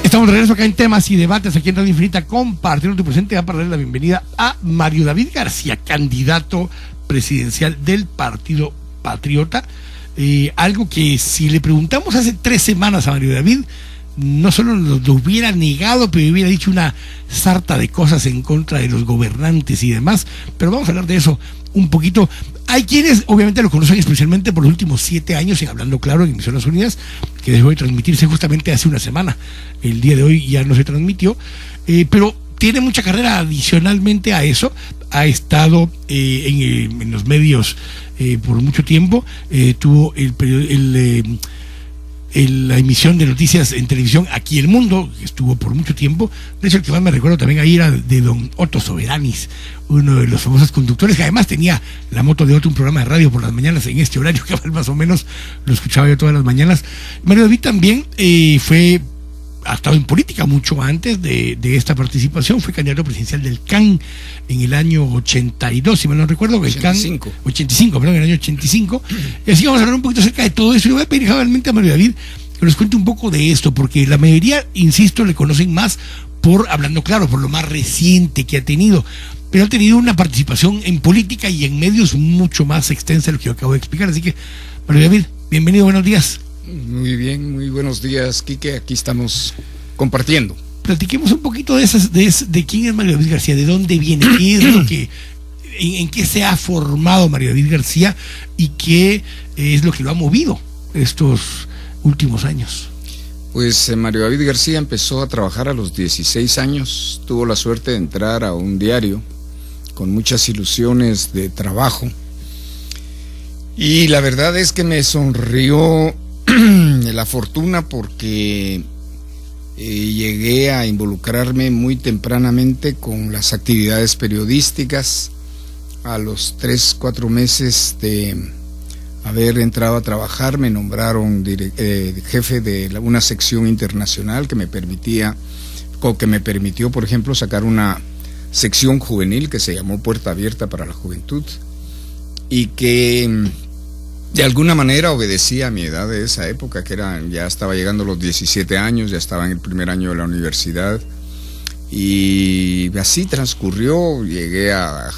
Estamos de regreso acá en Temas y Debates aquí en Radio Infinita, compartiendo tu presente. Va a darle la bienvenida a Mario David García, candidato presidencial del Partido Patriota. Algo que si le preguntamos hace 3 semanas a Mario David, no solo lo hubiera negado, pero hubiera dicho una sarta de cosas en contra de los gobernantes y demás. Pero vamos a hablar de eso un poquito. Hay quienes obviamente lo conocen especialmente por los últimos 7 años en Hablando Claro en Emisoras Unidas, que dejó de transmitirse justamente hace una semana. El día de hoy ya no se transmitió, pero tiene mucha carrera adicionalmente a eso. Ha estado en los medios por mucho tiempo. Tuvo la emisión de noticias en televisión Aquí el Mundo, que estuvo por mucho tiempo. De hecho, el que más me recuerdo también ahí era de don Otto Soberanis, uno de los famosos conductores, que además tenía la moto de Otto, un programa de radio por las mañanas en este horario, que más o menos lo escuchaba yo todas las mañanas. Mario David también ha estado en política mucho antes de esta participación. Fue candidato presidencial del CAN en el año 82, si mal no recuerdo, el 85, perdón, en el año 85. Y así vamos a hablar un poquito acerca de todo eso. Y le voy a pedir realmente a Mario David que nos cuente un poco de esto, porque la mayoría, insisto, le conocen más por Hablando Claro, por lo más reciente que ha tenido, pero ha tenido una participación en política y en medios mucho más extensa de lo que yo acabo de explicar. Así que, Mario David, bienvenido, buenos días. Muy bien, muy buenos días, Quique. Aquí estamos compartiendo. Platiquemos un poquito de quién es Mario David García, de dónde viene, qué es lo que, en qué se ha formado Mario David García y qué es lo que lo ha movido estos últimos años. Pues Mario David García empezó a trabajar a los 16 años. Tuvo la suerte de entrar a un diario con muchas ilusiones de trabajo. Y la verdad es que me sonrió la fortuna porque llegué a involucrarme muy tempranamente con las actividades periodísticas. A los 3-4 meses de haber entrado a trabajar me nombraron jefe de una sección internacional que me permitió, por ejemplo, sacar una sección juvenil que se llamó Puerta Abierta para la Juventud y que de alguna manera obedecía a mi edad de esa época, que ya estaba llegando a los 17 años, ya estaba en el primer año de la universidad, y así transcurrió. Llegué a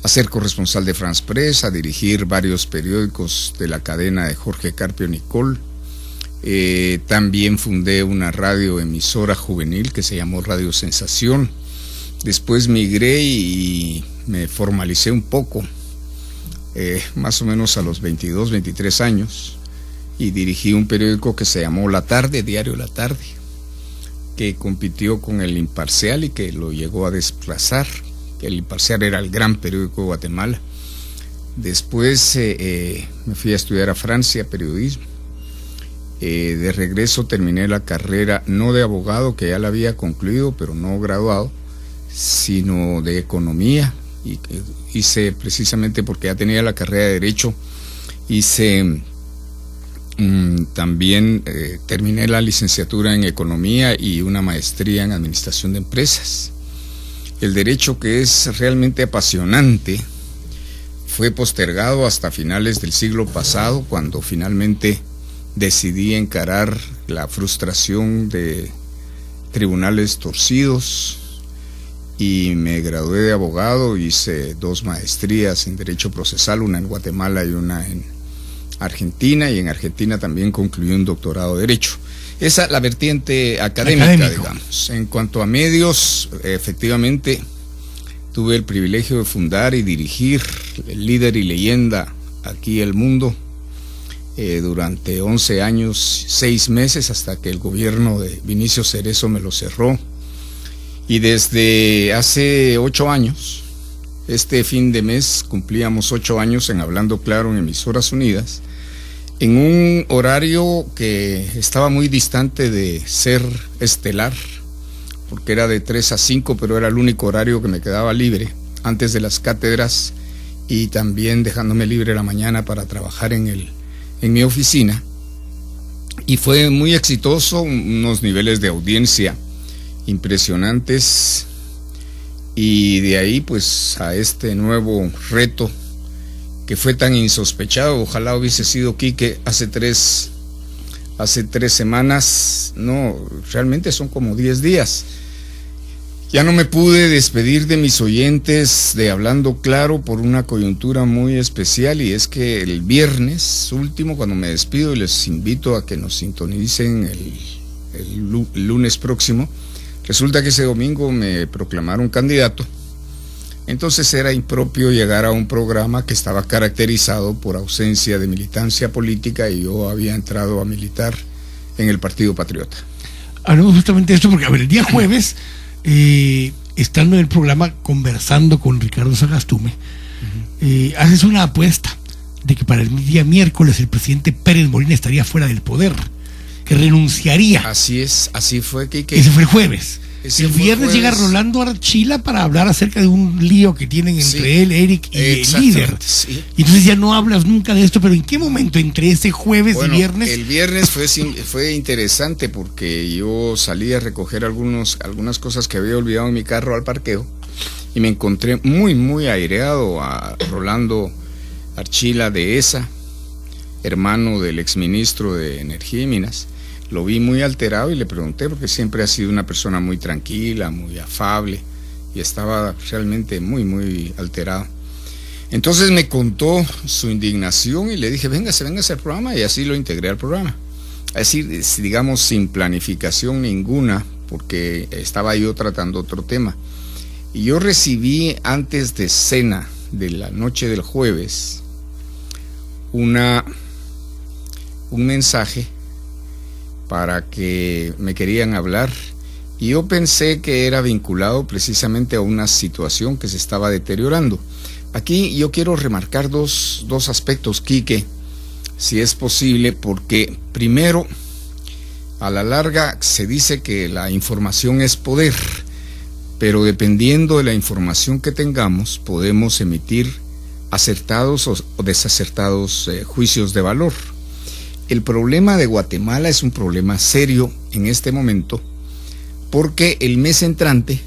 ser corresponsal de France Press, a dirigir varios periódicos de la cadena de Jorge Carpio Nicol. También fundé una radioemisora juvenil que se llamó Radio Sensación. Después migré y me formalicé un poco, más o menos a los 22, 23 años, y dirigí un periódico que se llamó La Tarde, Diario La Tarde, que compitió con El Imparcial y que lo llegó a desplazar. El Imparcial era el gran periódico de Guatemala. Después me fui a estudiar a Francia periodismo. De regreso terminé la carrera no de abogado, que ya la había concluido, pero no graduado, sino de economía. Y hice, precisamente porque ya tenía la carrera de Derecho, también terminé la licenciatura en Economía y una maestría en Administración de Empresas. El Derecho, que es realmente apasionante, fue postergado hasta finales del siglo pasado, cuando finalmente decidí encarar la frustración de tribunales torcidos, y me gradué de abogado. Hice 2 maestrías en Derecho Procesal, una en Guatemala y una en Argentina, y en Argentina también concluí un doctorado de Derecho. Esa es la vertiente académica, digamos. En cuanto a medios, efectivamente tuve el privilegio de fundar y dirigir el Líder y Leyenda, Aquí el Mundo, durante 11 años, 6 meses, hasta que el gobierno de Vinicio Cerezo me lo cerró. Y desde hace 8 años, este fin de mes, cumplíamos 8 años en Hablando Claro en Emisoras Unidas, en un horario que estaba muy distante de ser estelar, porque era de 3 a 5, pero era el único horario que me quedaba libre antes de las cátedras, y también dejándome libre la mañana para trabajar en mi oficina. Y fue muy exitoso, unos niveles de audiencia impresionantes, y de ahí pues a este nuevo reto que fue tan insospechado. Ojalá hubiese sido Quique hace 3 hace 3 semanas, no, realmente son como 10 días. Ya no me pude despedir de mis oyentes de Hablando Claro por una coyuntura muy especial, y es que el viernes último, cuando me despido y les invito a que nos sintonicen el lunes próximo, resulta que ese domingo me proclamaron candidato. Entonces era impropio llegar a un programa que estaba caracterizado por ausencia de militancia política, y yo había entrado a militar en el Partido Patriota. Hablamos justamente de esto porque, a ver, el día jueves, estando en el programa conversando con Ricardo Sagastume, haces una apuesta de que para el día miércoles el presidente Pérez Molina estaría fuera del poder, que renunciaría. Así es, así fue, Quique. Ese fue el jueves. El viernes llega Rolando Archila para hablar acerca de un lío que tienen entre él, Eric y el líder. Sí. Y entonces ya no hablas nunca de esto, pero ¿en qué momento entre ese jueves y viernes? El viernes fue interesante porque yo salí a recoger algunas cosas que había olvidado en mi carro al parqueo, y me encontré muy aireado a Rolando Archila de ESA, hermano del exministro de Energía y Minas. Lo vi muy alterado y le pregunté, porque siempre ha sido una persona muy tranquila, muy afable, y estaba realmente muy alterado. Entonces me contó su indignación y le dije, véngase al programa, y así lo integré al programa. Así, digamos, sin planificación ninguna, porque estaba yo tratando otro tema. Y yo recibí antes de cena de la noche del jueves un mensaje para que me querían hablar, y yo pensé que era vinculado precisamente a una situación que se estaba deteriorando. Aquí yo quiero remarcar dos aspectos, Quique, si es posible, porque primero, a la larga se dice que la información es poder, pero dependiendo de la información que tengamos, podemos emitir acertados o desacertados juicios de valor. El problema de Guatemala es un problema serio en este momento, porque el mes entrante,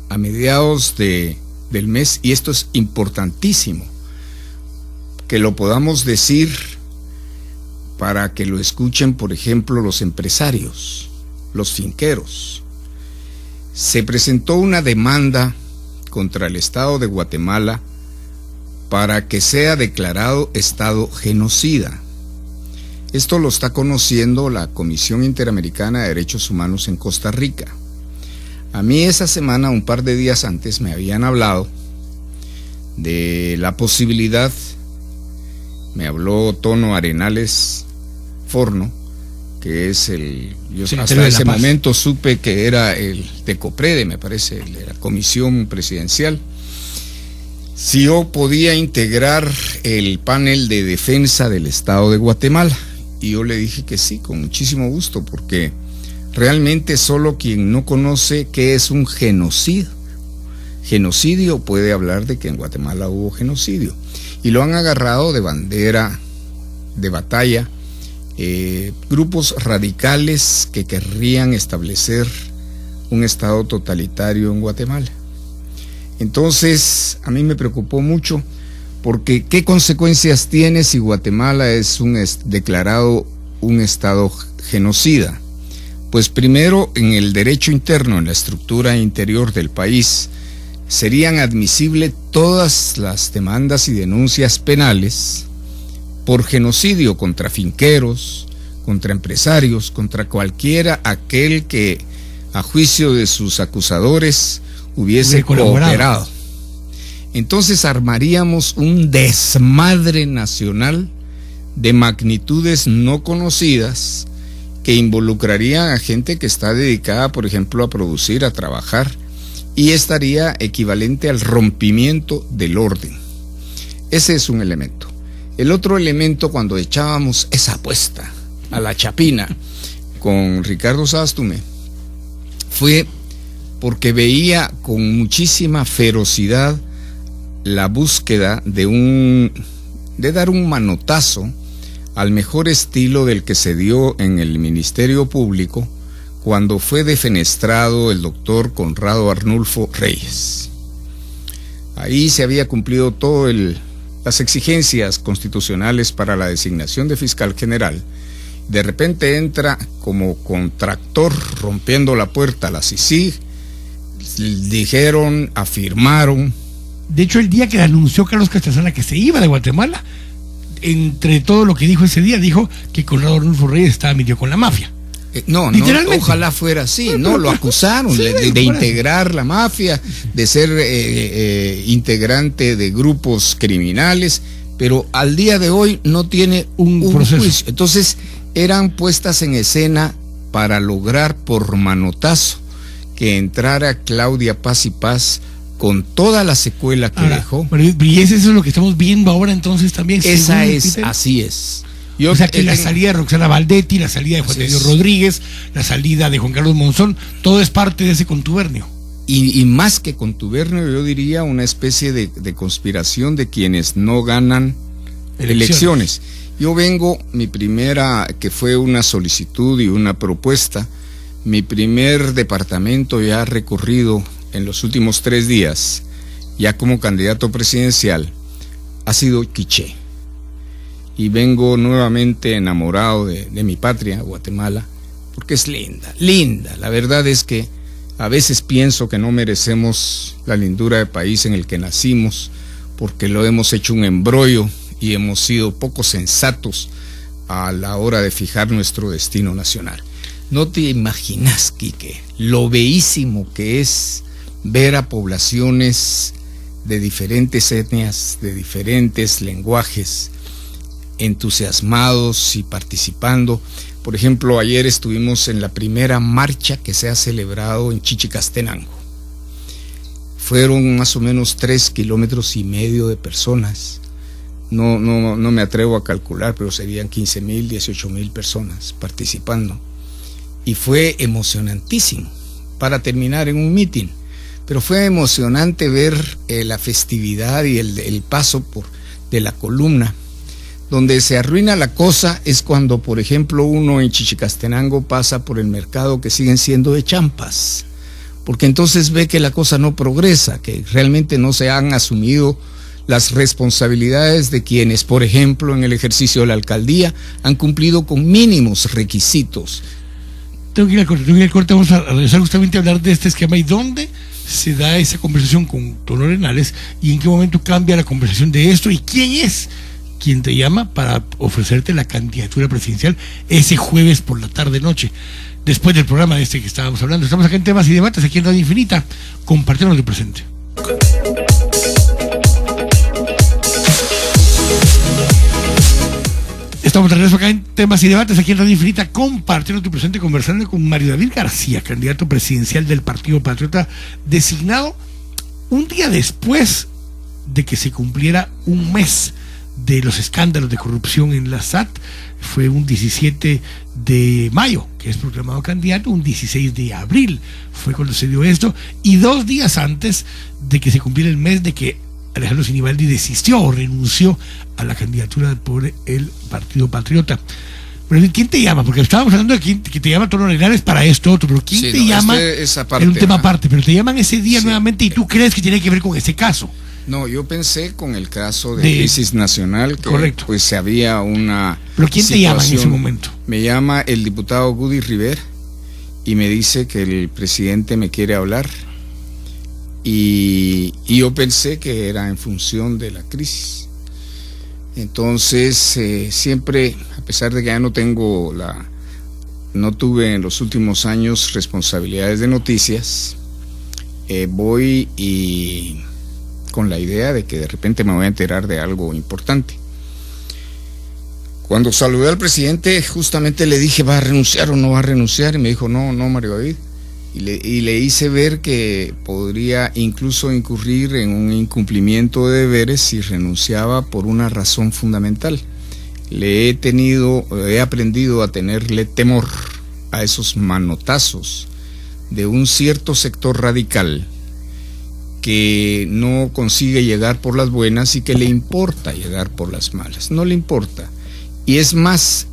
a mediados del mes, y esto es importantísimo que lo podamos decir para que lo escuchen, por ejemplo, los empresarios, los finqueros, se presentó una demanda contra el Estado de Guatemala para que sea declarado Estado genocida. Esto lo está conociendo la Comisión Interamericana de Derechos Humanos en Costa Rica. A mí esa semana, un par de días antes, me habían hablado de la posibilidad, me habló Tono Arenales Forno, que es yo hasta ese momento supe que era el de COPREDE, me parece, el de la Comisión Presidencial, si yo podía integrar el panel de defensa del Estado de Guatemala. Y yo le dije que sí, con muchísimo gusto, porque realmente solo quien no conoce qué es un genocidio puede hablar de que en Guatemala hubo genocidio, y lo han agarrado de bandera de batalla grupos radicales que querrían establecer un estado totalitario en Guatemala. Entonces a mí me preocupó mucho, porque ¿qué consecuencias tiene si Guatemala es declarado un estado genocida? Pues primero, en el derecho interno, en la estructura interior del país, serían admisibles todas las demandas y denuncias penales por genocidio contra finqueros, contra empresarios, contra cualquiera aquel que, a juicio de sus acusadores, hubiese cooperado. Entonces armaríamos un desmadre nacional de magnitudes no conocidas, que involucrarían a gente que está dedicada, por ejemplo, a producir, a trabajar, y estaría equivalente al rompimiento del orden. Ese es un elemento. El otro elemento, cuando echábamos esa apuesta a la chapina con Ricardo Sagastume, fue porque veía con muchísima ferocidad la búsqueda de dar un manotazo al mejor estilo del que se dio en el Ministerio Público cuando fue defenestrado el doctor Conrado Arnulfo Reyes. Ahí se había cumplido todas las exigencias constitucionales para la designación de fiscal general, de repente entra como con tractor rompiendo la puerta a la CICIG, dijeron, afirmaron. De hecho, el día que anunció Carlos Castañeda que se iba de Guatemala, entre todo lo que dijo ese día, dijo que Conrado Arnulfo Reyes estaba metido con la mafia. No, ojalá fuera así, no, lo acusaron sí, de integrar la mafia, de ser integrante de grupos criminales, pero al día de hoy no tiene un juicio. Entonces, eran puestas en escena para lograr por manotazo que entrara Claudia Paz y Paz con toda la secuela que dejó. Y eso es lo que estamos viendo ahora entonces también. Esa es, así es. O sea que la salida de Roxana Valdetti, la salida de Juan de Dios Rodríguez, la salida de Juan Carlos Monzón, todo es parte de ese contubernio. Y más que contubernio, yo diría una especie de conspiración de quienes no ganan elecciones. Yo vengo, mi primera, que fue una solicitud y una propuesta, mi primer departamento ya recorrido en los últimos 3 días, ya como candidato presidencial, ha sido Quiché. Y vengo nuevamente enamorado de mi patria, Guatemala, porque es linda, linda. La verdad es que a veces pienso que no merecemos la lindura de país en el que nacimos, porque lo hemos hecho un embrollo y hemos sido poco sensatos a la hora de fijar nuestro destino nacional. No te imaginas, Quique, lo bellísimo que es ver a poblaciones de diferentes etnias, de diferentes lenguajes, entusiasmados y participando. Por ejemplo, ayer estuvimos en la primera marcha que se ha celebrado en Chichicastenango. Fueron más o menos 3,5 kilómetros de personas. No me atrevo a calcular, pero serían 15,000, 18,000 personas participando. Y fue emocionantísimo para terminar en un mitin. Pero fue emocionante ver la festividad y el paso de la columna. Donde se arruina la cosa es cuando, por ejemplo, uno en Chichicastenango pasa por el mercado que siguen siendo de champas, porque entonces ve que la cosa no progresa, que realmente no se han asumido las responsabilidades de quienes, por ejemplo, en el ejercicio de la alcaldía, han cumplido con mínimos requisitos. Tengo que ir al corte, vamos a regresar justamente a hablar de este esquema y dónde se da esa conversación con Tono Arenales y en qué momento cambia la conversación de esto y quién es quien te llama para ofrecerte la candidatura presidencial ese jueves por la tarde-noche, después del programa de este que estábamos hablando. Estamos acá en Temas y Debates, aquí en Radio Infinita. Compartimos de presente. Estamos de regreso acá en Temas y Debates, aquí en Radio Infinita, compartiendo tu presente, conversando con Mario David García, candidato presidencial del Partido Patriota, designado un día después de que se cumpliera un mes de los escándalos de corrupción en la SAT. Fue un 17 de mayo que es proclamado candidato, un 16 de abril fue cuando se dio esto, y 2 días antes de que se cumpliera el mes de que Alejandro Sinibaldi desistió o renunció a la candidatura por el Partido Patriota. Pero ¿quién te llama? Porque estábamos hablando de quién que te llama Tono Arenales para esto otro, pero ¿quién te llama? Esa parte, es un tema aparte, pero te llaman ese día nuevamente y tú crees que tiene que ver con ese caso. No, yo pensé con el caso de crisis nacional que correcto. Pues había una ¿Pero quién te llama en ese momento? Me llama el diputado Gudy Rivera y me dice que el presidente me quiere hablar y yo pensé que era en función de la crisis. Entonces siempre, a pesar de que ya no tuve en los últimos años responsabilidades de noticias, voy y con la idea de que de repente me voy a enterar de algo importante. Cuando saludé al presidente, justamente le dije, ¿va a renunciar o no va a renunciar? Y me dijo, no, Mario David. Y le hice ver que podría incluso incurrir en un incumplimiento de deberes si renunciaba por una razón fundamental. He aprendido a tenerle temor a esos manotazos de un cierto sector radical que no consigue llegar por las buenas y que le importa llegar por las malas. No le importa. Y es más,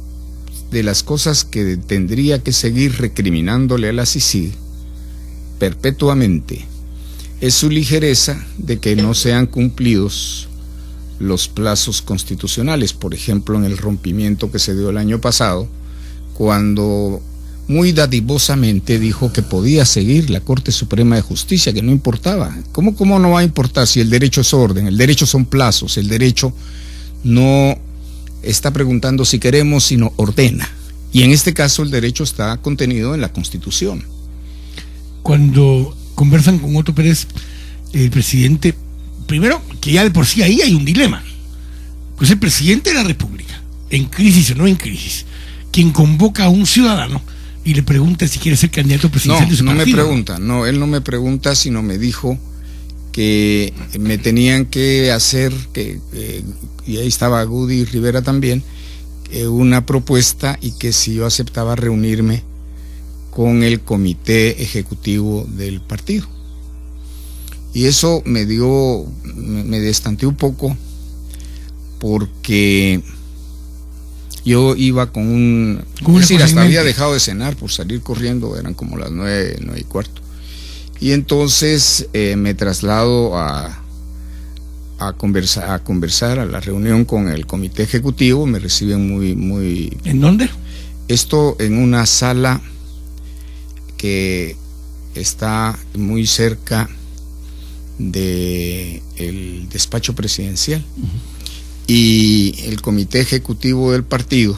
de las cosas que tendría que seguir recriminándole a la CICIG perpetuamente, es su ligereza de que no sean cumplidos los plazos constitucionales. Por ejemplo, en el rompimiento que se dio el año pasado, cuando muy dadivosamente dijo que podía seguir la Corte Suprema de Justicia, que no importaba. ¿Cómo no va a importar si el derecho es orden, el derecho son plazos, el derecho no está preguntando si queremos, sino ordena? Y en este caso el derecho está contenido en la Constitución. Cuando conversan con Otto Pérez, el presidente, primero, que ya de por sí ahí hay un dilema, pues el presidente de la República, en crisis o no en crisis, quien convoca a un ciudadano y le pregunta si quiere ser candidato presidencial de su partido. No me pregunta, no, él no me pregunta, sino me dijo que me tenían que hacer, y ahí estaba Goody Rivera también, una propuesta, y que si yo aceptaba reunirme con el comité ejecutivo del partido. Y eso me destanteó un poco, porque yo iba con es decir, hasta había dejado de cenar por salir corriendo, eran como las 9:15. Y entonces me traslado a conversar a la reunión con el comité ejecutivo. Me reciben muy... ¿En dónde? Esto en una sala que está muy cerca del despacho presidencial. Y el comité ejecutivo del partido,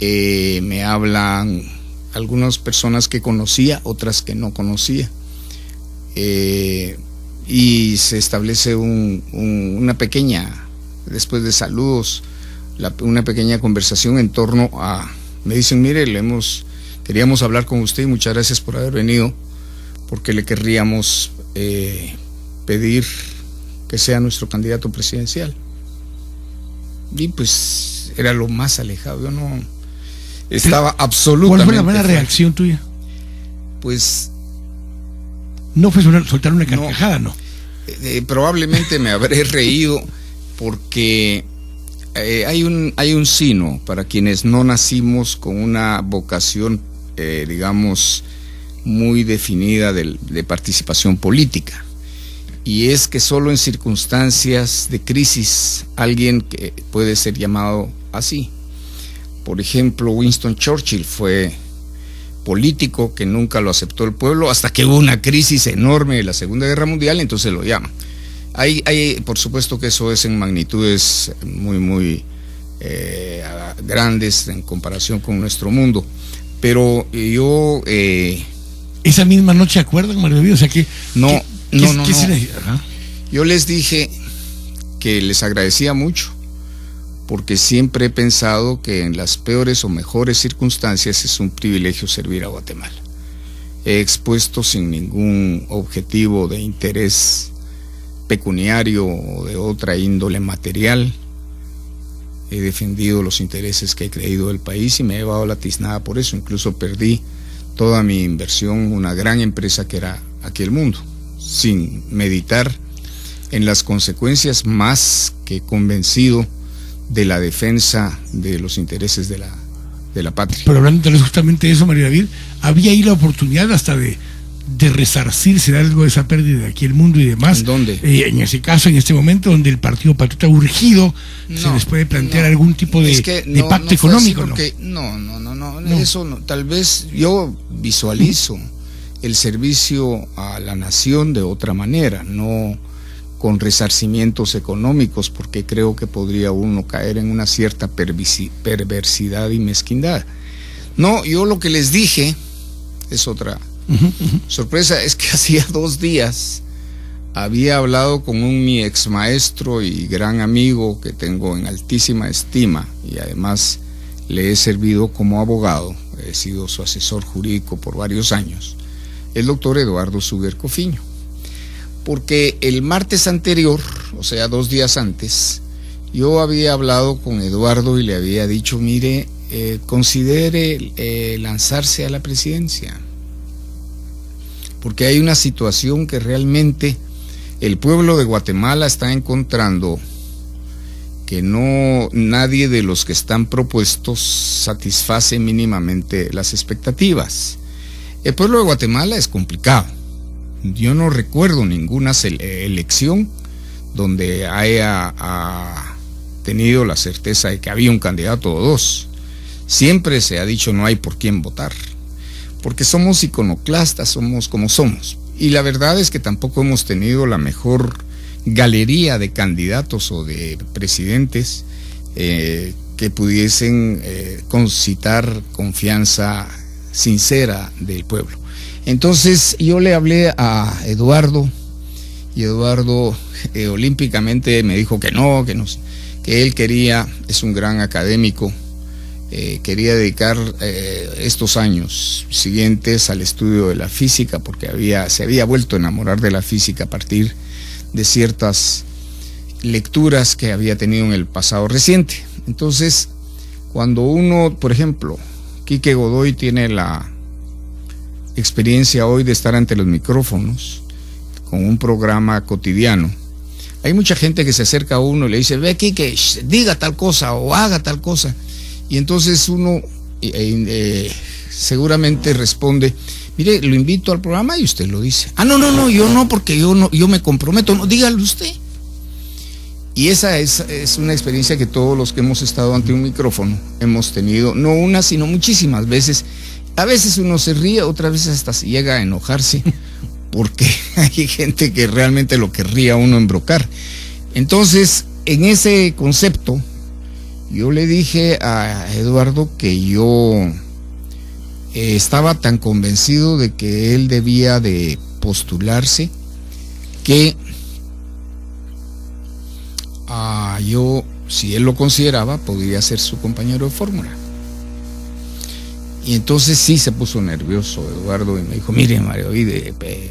me hablan algunas personas que conocía, otras que no conocía, y se establece una pequeña, después de saludos, una pequeña conversación en torno a, me dicen, mire, queríamos hablar con usted y muchas gracias por haber venido, porque le querríamos pedir que sea nuestro candidato presidencial. Y pues era lo más alejado, yo no estaba absolutamente... ¿Cuál fue la buena reacción tuya? Pues... No fue soltar una carcajada, ¿no? Probablemente me habré reído, porque hay un sino para quienes no nacimos con una vocación, digamos, muy definida de participación política. Y es que solo en circunstancias de crisis alguien que puede ser llamado así. Por ejemplo, Winston Churchill fue político que nunca lo aceptó el pueblo hasta que hubo una crisis enorme de la Segunda Guerra Mundial, entonces lo llaman. Por supuesto que eso es en magnitudes muy grandes en comparación con nuestro mundo. Pero yo... Esa misma noche, ¿acuerdan, Mario David? O sea que... No. Ajá. Yo les dije que les agradecía mucho, porque siempre he pensado que en las peores o mejores circunstancias es un privilegio servir a Guatemala. He expuesto sin ningún objetivo de interés pecuniario o de otra índole material. He defendido los intereses que he creído del país y me he llevado la tiznada por eso. Incluso perdí toda mi inversión, una gran empresa que era Aquí el Mundo, sin meditar en las consecuencias, más que convencido de la defensa de los intereses de la patria. Pero hablando justamente de eso, Mario David, había ahí la oportunidad hasta de resarcirse de algo de esa pérdida de Aquí el Mundo y demás. ¿En dónde? En ese caso, en este momento, donde el Partido Patriota urgido, se les puede plantear algún tipo de pacto económico. No, eso no. Tal vez yo visualizo el servicio a la nación de otra manera, no con resarcimientos económicos, porque creo que podría uno caer en una cierta perversidad y mezquindad. No, yo lo que les dije es otra sorpresa, es que hacía 2 días había hablado con mi ex maestro y gran amigo que tengo en altísima estima, y además le he servido como abogado, he sido su asesor jurídico por varios años, el doctor Eduardo Suger Cofiño, porque el martes anterior, o sea 2 días antes, yo había hablado con Eduardo y le había dicho, mire, considere lanzarse a la presidencia, porque hay una situación que realmente el pueblo de Guatemala está encontrando, que nadie de los que están propuestos satisface mínimamente las expectativas. El pueblo de Guatemala es complicado. Yo no recuerdo ninguna elección donde haya tenido la certeza de que había un candidato o 2. siempre se ha dicho no hay por quién votar, porque somos iconoclastas, somos como somos. Y la verdad es que tampoco hemos tenido la mejor galería de candidatos o de presidentes que pudiesen concitar confianza sincera del pueblo. Entonces yo le hablé a Eduardo, y Eduardo olímpicamente me dijo que no, que él quería, es un gran académico, quería dedicar estos años siguientes al estudio de la física, porque se había vuelto a enamorar de la física a partir de ciertas lecturas que había tenido en el pasado reciente. Entonces, cuando uno, por ejemplo, Quique Godoy tiene la experiencia hoy de estar ante los micrófonos con un programa cotidiano, hay mucha gente que se acerca a uno y le dice, ve Quique, diga tal cosa o haga tal cosa, y entonces uno seguramente responde, mire, lo invito al programa y usted lo dice. No, yo no, porque yo me comprometo. No, dígalo usted. Y esa es una experiencia que todos los que hemos estado ante un micrófono hemos tenido, no una, sino muchísimas veces. A veces uno se ríe, otras veces hasta se llega a enojarse, porque hay gente que realmente lo querría uno embrocar. Entonces, en ese concepto, yo le dije a Eduardo que yo estaba tan convencido de que él debía de postularse que yo, si él lo consideraba, podría ser su compañero de fórmula. Y entonces sí se puso nervioso Eduardo y me dijo, mire Mario,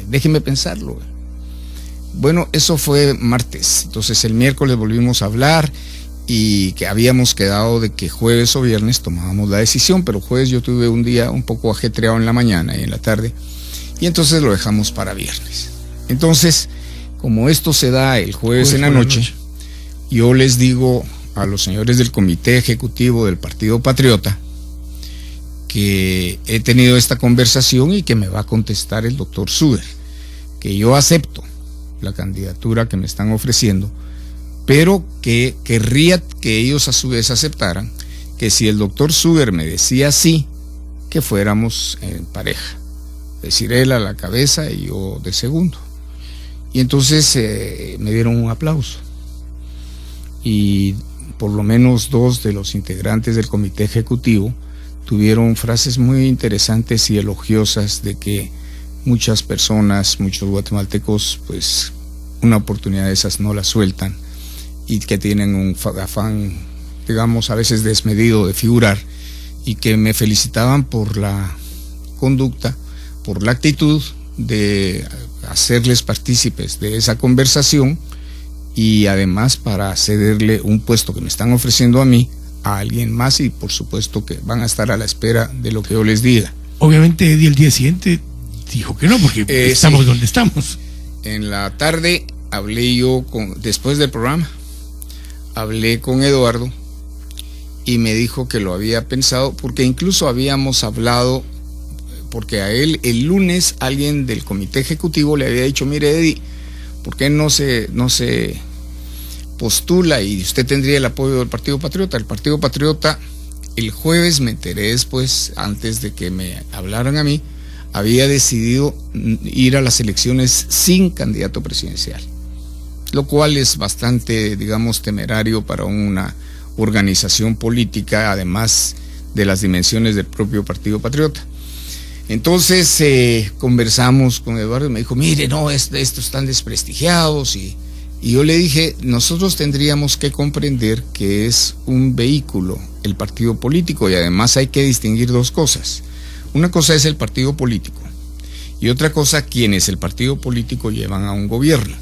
déjeme pensarlo. Bueno, eso fue martes. Entonces el miércoles volvimos a hablar y que habíamos quedado de que jueves o viernes tomábamos la decisión, pero jueves yo tuve un día un poco ajetreado en la mañana y en la tarde, y entonces lo dejamos para viernes. Entonces, como esto se da el jueves en la noche, yo les digo a los señores del Comité Ejecutivo del Partido Patriota que he tenido esta conversación y que me va a contestar el doctor Suber, que yo acepto la candidatura que me están ofreciendo, pero que querría que ellos a su vez aceptaran que si el doctor Suber me decía sí, que fuéramos en pareja, es decir, él a la cabeza y yo de segundo. Y entonces me dieron un aplauso, y por lo menos 2 de los integrantes del comité ejecutivo tuvieron frases muy interesantes y elogiosas de que muchas personas, muchos guatemaltecos, pues una oportunidad de esas no la sueltan, y que tienen un afán, digamos, a veces desmedido de figurar, y que me felicitaban por la conducta, por la actitud de hacerles partícipes de esa conversación, y además para cederle un puesto que me están ofreciendo a mí a alguien más, y por supuesto que van a estar a la espera de lo que yo les diga. Obviamente Eddie el día siguiente dijo que no, porque estamos sí, donde estamos. En la tarde hablé yo después del programa, hablé con Eduardo y me dijo que lo había pensado, porque incluso habíamos hablado, porque a él el lunes alguien del comité ejecutivo le había dicho, mire Eddie, ¿por qué no se postula y usted tendría el apoyo del Partido Patriota? El Partido Patriota, el jueves me enteré después, antes de que me hablaran a mí, había decidido ir a las elecciones sin candidato presidencial, lo cual es bastante, digamos, temerario para una organización política, además de las dimensiones del propio Partido Patriota. Entonces conversamos con Eduardo y me dijo, mire, no, estos están desprestigiados, y yo le dije, nosotros tendríamos que comprender que es un vehículo el partido político, y además hay que distinguir 2 cosas. Una cosa es el partido político y otra cosa quienes el partido político llevan a un gobierno.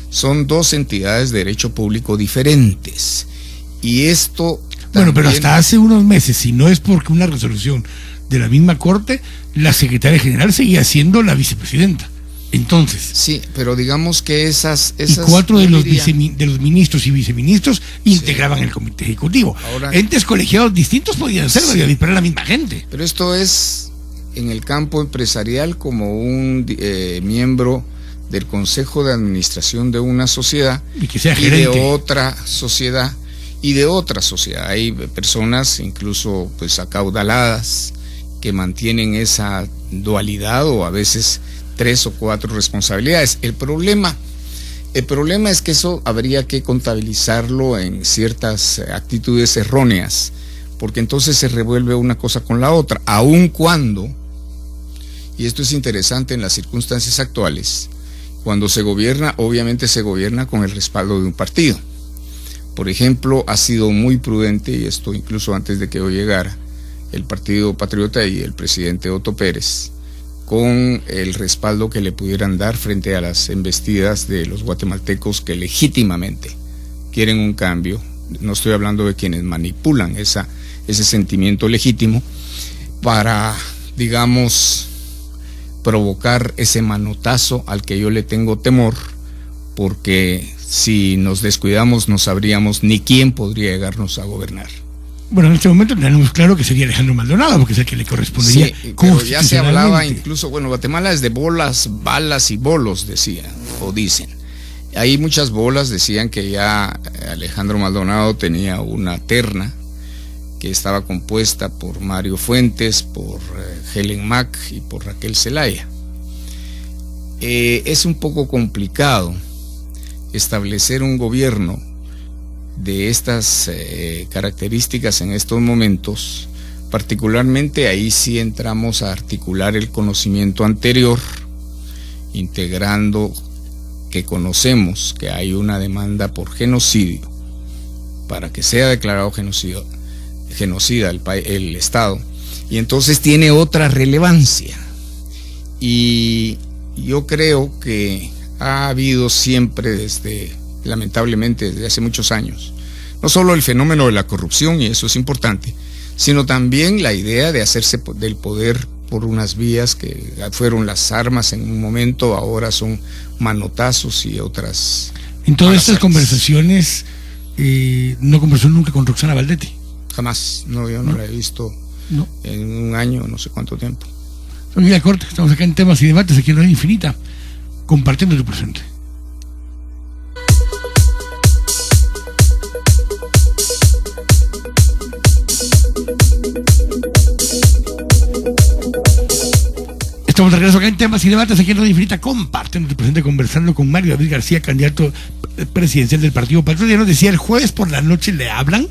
Son 2 entidades de derecho público diferentes, y esto también... Bueno, pero hasta hace unos meses, si no es porque una resolución de la misma corte, la secretaria general seguía siendo la vicepresidenta. Entonces, sí, pero digamos que esas y 4 de los ministros y viceministros integraban el comité ejecutivo. Ahora, entes colegiados distintos podían ser, sí, pero era la misma gente. Pero esto es en el campo empresarial como un miembro del consejo de administración de una sociedad y que sea gerente de otra sociedad, y de otra sociedad. Hay personas incluso pues acaudaladas que mantienen esa dualidad o a veces 3 o 4 responsabilidades. El problema es que eso habría que contabilizarlo en ciertas actitudes erróneas, porque entonces se revuelve una cosa con la otra, aun cuando, y esto es interesante en las circunstancias actuales, cuando se gobierna, obviamente se gobierna con el respaldo de un partido. Por ejemplo, ha sido muy prudente, y esto incluso antes de que yo llegara, el Partido Patriota y el presidente Otto Pérez, con el respaldo que le pudieran dar frente a las embestidas de los guatemaltecos que legítimamente quieren un cambio. No estoy hablando de quienes manipulan ese sentimiento legítimo para, digamos, provocar ese manotazo al que yo le tengo temor, porque si nos descuidamos no sabríamos ni quién podría llegarnos a gobernar. Bueno, en este momento tenemos claro que sería Alejandro Maldonado, porque es el que le correspondería. Sí, pero ya se hablaba incluso, bueno, Guatemala es de bolas, balas y bolos, decían, o dicen. Hay muchas bolas, decían que ya Alejandro Maldonado tenía una terna que estaba compuesta por Mario Fuentes, por Helen Mack y por Raquel Zelaya. Es un poco complicado establecer un gobierno de estas características en estos momentos, particularmente ahí sí entramos a articular el conocimiento anterior, integrando que conocemos que hay una demanda por genocidio, para que sea declarado genocida el Estado, y entonces tiene otra relevancia. Y yo creo que ha habido siempre lamentablemente desde hace muchos años, no solo el fenómeno de la corrupción, y eso es importante, sino también la idea de hacerse del poder por unas vías que fueron las armas en un momento, ahora son manotazos y otras. En todas estas conversaciones, ¿no conversó nunca con Roxana Valdetti? Jamás, no, yo no la he visto en un año, no sé cuánto tiempo. Soy Miguel Corte, estamos acá en Temas y Debates, aquí en Radio Infinita, compartiendo tu presente. Estamos de regreso acá en Temas y Debates, aquí en Radio Infinita, compartiendo tu presente, conversando con Mario David García, candidato presidencial del Partido Patriota. Ya nos decía, el jueves por la noche le hablan,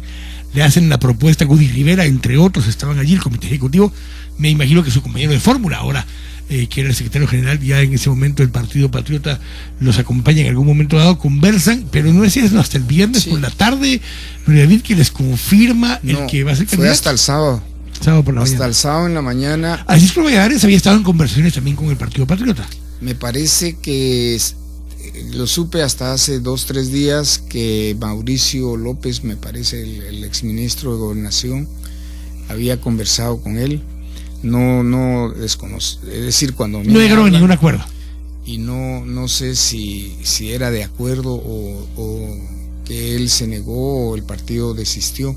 le hacen la propuesta a Woody Rivera, entre otros estaban allí, el comité ejecutivo, me imagino que su compañero de fórmula ahora, que era el secretario general ya en ese momento del Partido Patriota, los acompaña en algún momento dado, conversan, pero no es eso, hasta el viernes por la tarde, Mario David, que les confirma el que va a ser candidato. Fue hasta el sábado. Por la mañana. El sábado en la mañana. Francisco Valladares había estado en conversaciones también con el Partido Patriota. Me parece que lo supe hasta hace 2-3 días que Mauricio López, me parece el exministro de Gobernación, había conversado con él. No desconozco, es decir, cuando no llegaron a ningún acuerdo. Y no sé si era de acuerdo o que él se negó o el partido desistió.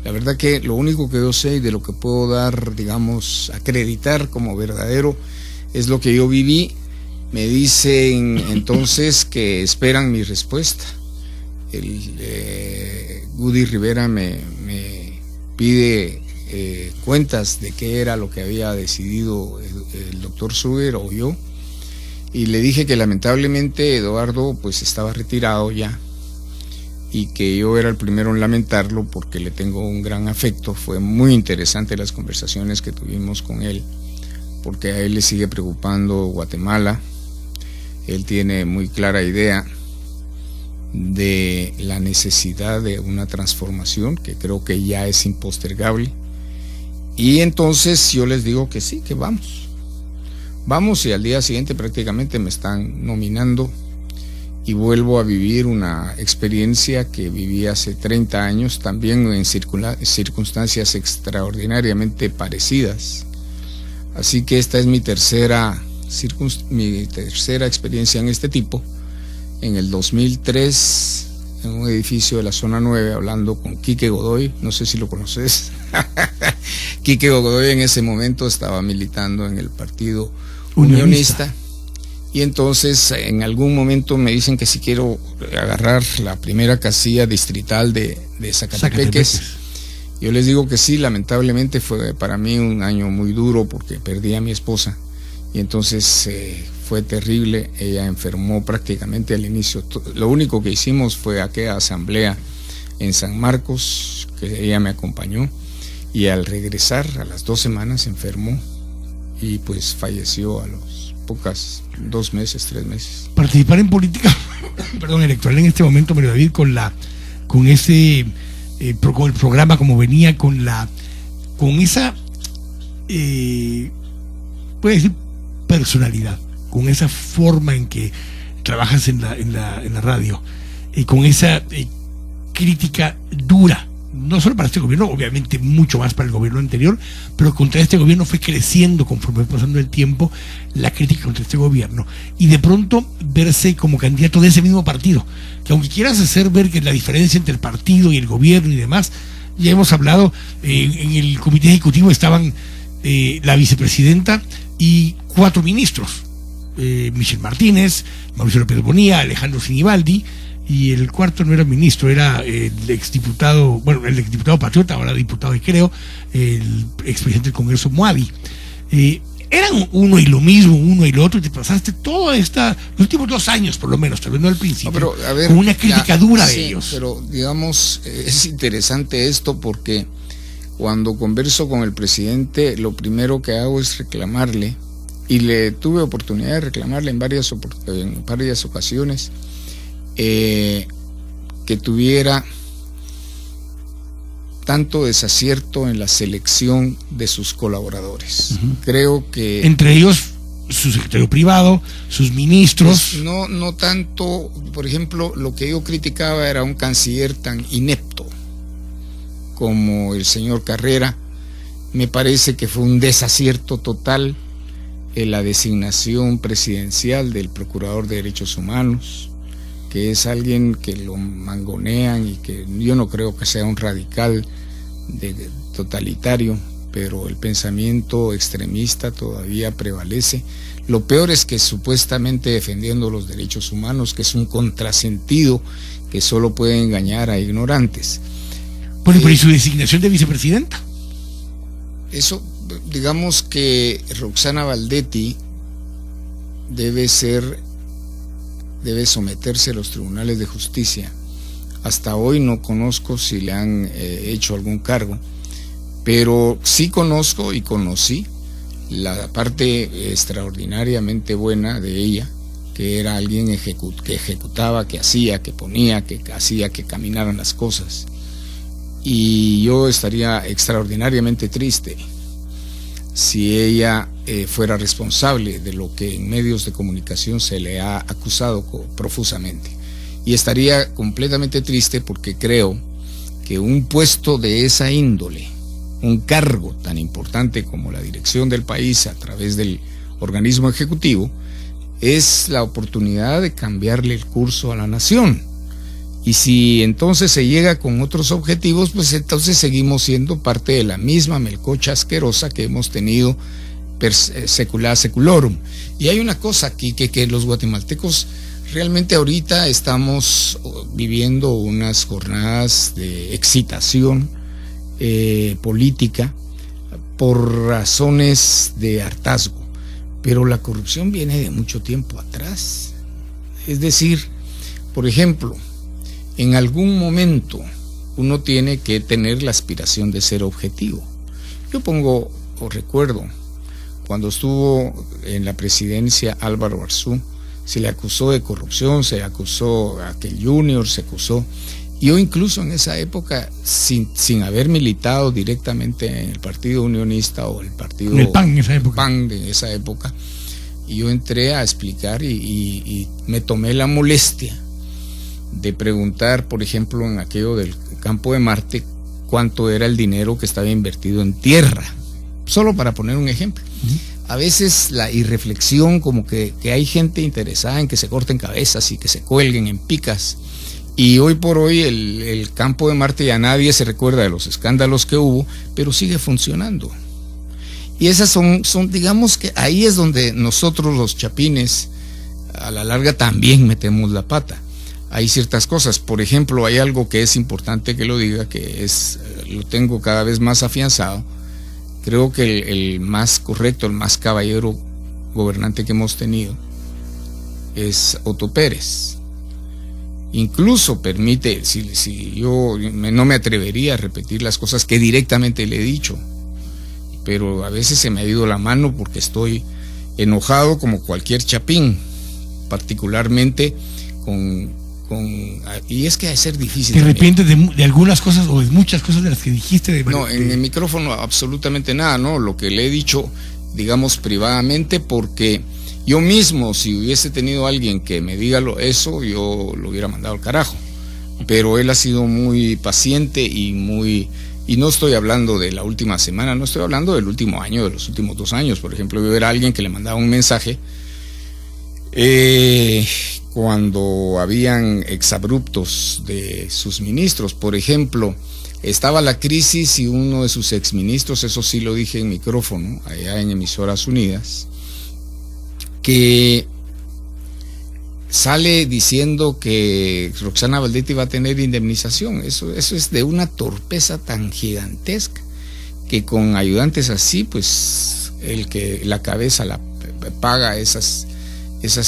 La verdad que lo único que yo sé y de lo que puedo dar, digamos, acreditar como verdadero, es lo que yo viví. Me dicen entonces que esperan mi respuesta. Woody Rivera me pide cuentas de qué era lo que había decidido el doctor Zuber o yo, y le dije que lamentablemente Eduardo pues estaba retirado ya, y que yo era el primero en lamentarlo porque le tengo un gran afecto. Fue muy interesante las conversaciones que tuvimos con él, porque a él le sigue preocupando Guatemala. Él tiene muy clara idea de la necesidad de una transformación que creo que ya es impostergable, y entonces yo les digo que sí, que vamos, y al día siguiente prácticamente me están nominando y vuelvo a vivir una experiencia que viví hace 30 años, también en circunstancias extraordinariamente parecidas. Así que esta es mi tercera experiencia en este tipo. En el 2003, en un edificio de la zona 9, hablando con Quique Godoy, no sé si lo conoces. Quique Godoy en ese momento estaba militando en el Partido Unionista. Y entonces en algún momento me dicen que si quiero agarrar la primera casilla distrital de Zacatepeques. Yo les digo que sí. Lamentablemente fue para mí un año muy duro porque perdí a mi esposa y entonces fue terrible. Ella enfermó prácticamente al inicio. Lo único que hicimos fue aquella asamblea en San Marcos, que ella me acompañó, y al regresar a las 2 semanas enfermó y pues falleció a los pocas 2 meses, 3 meses. Participar en política electoral en este momento, Mario David, con el programa como venía, con esa puede decir personalidad, con esa forma en que trabajas en la radio, con esa crítica dura, no solo para este gobierno, obviamente mucho más para el gobierno anterior, pero contra este gobierno fue creciendo conforme fue pasando el tiempo la crítica contra este gobierno, y de pronto verse como candidato de ese mismo partido, que aunque quieras hacer ver que la diferencia entre el partido y el gobierno y demás, ya hemos hablado, en el comité ejecutivo estaban la vicepresidenta y 4 ministros, Michel Martínez, Mauricio López Bonilla, Alejandro Sinibaldi, y el cuarto no era ministro, era el exdiputado patriota, ahora diputado y creo, el expresidente del Congreso, Moabi. Eran uno y lo mismo, uno y lo otro, y te pasaste los últimos 2 años por lo menos, tal vez no al principio, pero, a ver, con una crítica dura de ellos. Pero digamos, es interesante esto porque cuando converso con el presidente, lo primero que hago es reclamarle, y le tuve oportunidad de reclamarle en varias ocasiones, que tuviera tanto desacierto en la selección de sus colaboradores. Uh-huh. Creo que... Entre ellos, su secretario privado, sus ministros... Pues no tanto, por ejemplo, lo que yo criticaba era un canciller tan inepto como el señor Carrera. Me parece que fue un desacierto total en la designación presidencial del Procurador de Derechos Humanos, que es alguien que lo mangonean y que yo no creo que sea un radical totalitario, pero el pensamiento extremista todavía prevalece. Lo peor es que supuestamente defendiendo los derechos humanos, que es un contrasentido que solo puede engañar a ignorantes. Bueno, pero ¿y su designación de vicepresidenta? Eso, digamos que Roxana Valdetti debe someterse a los tribunales de justicia. Hasta hoy no conozco si le han hecho algún cargo, pero sí conozco y conocí la parte extraordinariamente buena de ella, que era alguien que ejecutaba, que hacía, que ponía, que hacía que caminaran las cosas. Y yo estaría extraordinariamente triste si ella fuera responsable de lo que en medios de comunicación se le ha acusado profusamente. Y estaría completamente triste porque creo que un puesto de esa índole, un cargo tan importante como la dirección del país a través del organismo ejecutivo, es la oportunidad de cambiarle el curso a la nación. Y si entonces se llega con otros objetivos, pues entonces seguimos siendo parte de la misma melcocha asquerosa que hemos tenido per secula seculorum. Y hay una cosa aquí, que los guatemaltecos realmente ahorita estamos viviendo unas jornadas de excitación política por razones de hartazgo, pero la corrupción viene de mucho tiempo atrás. Es decir, por ejemplo, en algún momento uno tiene que tener la aspiración de ser objetivo. Yo recuerdo, cuando estuvo en la presidencia Álvaro Arzú, se le acusó de corrupción, se acusó a aquel Junior, se acusó. Yo incluso en esa época, sin haber militado directamente en el Partido Unionista o el Partido PAN de esa época, yo entré a explicar y me tomé la molestia de preguntar, por ejemplo, en aquello del Campo de Marte, cuánto era el dinero que estaba invertido en tierra, solo para poner un ejemplo. A veces la irreflexión, como que hay gente interesada en que se corten cabezas y que se cuelguen en picas, y hoy por hoy el Campo de Marte ya nadie se recuerda de los escándalos que hubo, pero sigue funcionando. Y esas son digamos que ahí es donde nosotros los chapines a la larga también metemos la pata. Hay ciertas cosas, por ejemplo, hay algo que es importante que lo diga, que es, lo tengo cada vez más afianzado. Creo que el más correcto, el más caballero gobernante que hemos tenido es Otto Pérez. Incluso permite, si yo no me atrevería a repetir las cosas que directamente le he dicho, pero a veces se me ha ido la mano porque estoy enojado como cualquier chapín, particularmente y es que ha de ser difícil. ¿Te arrepientes de algunas cosas o de muchas cosas de las que dijiste? No, en el micrófono absolutamente nada, ¿no? Lo que le he dicho, digamos, privadamente, porque yo mismo, si hubiese tenido alguien que me diga eso, yo lo hubiera mandado al carajo. Pero él ha sido muy paciente y no estoy hablando de la última semana, no estoy hablando del último año, de los últimos 2 años. Por ejemplo, yo era alguien que le mandaba un mensaje cuando habían exabruptos de sus ministros. Por ejemplo, estaba la crisis y uno de sus exministros, eso sí lo dije en micrófono, allá en Emisoras Unidas, que sale diciendo que Roxana Valdetti va a tener indemnización. Eso es de una torpeza tan gigantesca que con ayudantes así, pues el que la cabeza la paga esas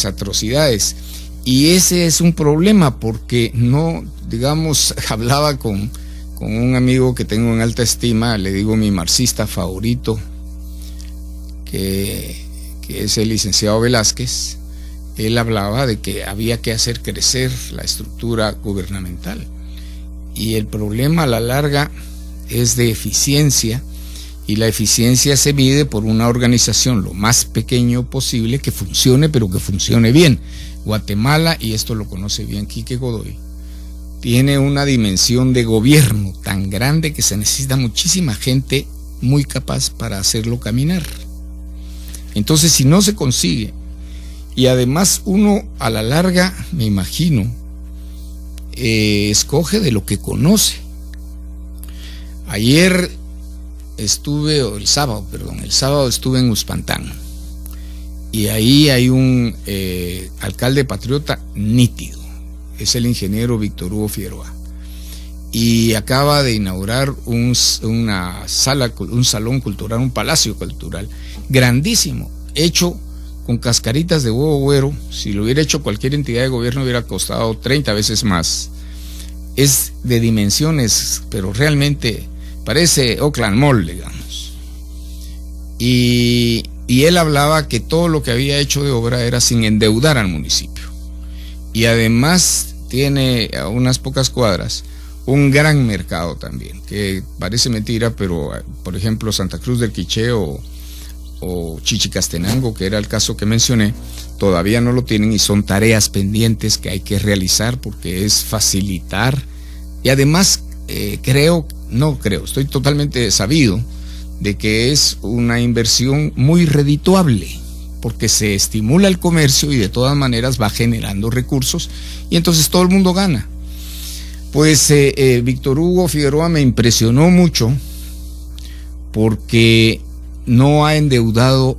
atrocidades. Y ese es un problema porque no, digamos, hablaba con un amigo que tengo en alta estima, le digo mi marxista favorito, que es el licenciado Velázquez. Él hablaba de que había que hacer crecer la estructura gubernamental y el problema a la larga es de eficiencia, y la eficiencia se mide por una organización lo más pequeño posible que funcione, pero que funcione bien. Guatemala, y esto lo conoce bien Quique Godoy, tiene una dimensión de gobierno tan grande que se necesita muchísima gente muy capaz para hacerlo caminar. Entonces, si no se consigue, y además uno a la larga, me imagino, escoge de lo que conoce. El sábado estuve en Uspantán, y ahí hay un alcalde patriota nítido, es el ingeniero Víctor Hugo Figueroa, y acaba de inaugurar un salón cultural, un palacio cultural grandísimo, hecho con cascaritas de huevo güero. Si lo hubiera hecho cualquier entidad de gobierno hubiera costado 30 veces más. Es de dimensiones, pero realmente parece Oakland Mall, digamos. Y él hablaba que todo lo que había hecho de obra era sin endeudar al municipio. Y además tiene a unas pocas cuadras un gran mercado también, que parece mentira, pero por ejemplo Santa Cruz del Quiché o Chichicastenango, que era el caso que mencioné, todavía no lo tienen, y son tareas pendientes que hay que realizar porque es facilitar. Y además estoy totalmente sabido de que es una inversión muy redituable porque se estimula el comercio y de todas maneras va generando recursos y entonces todo el mundo gana. Pues Víctor Hugo Figueroa me impresionó mucho porque no ha endeudado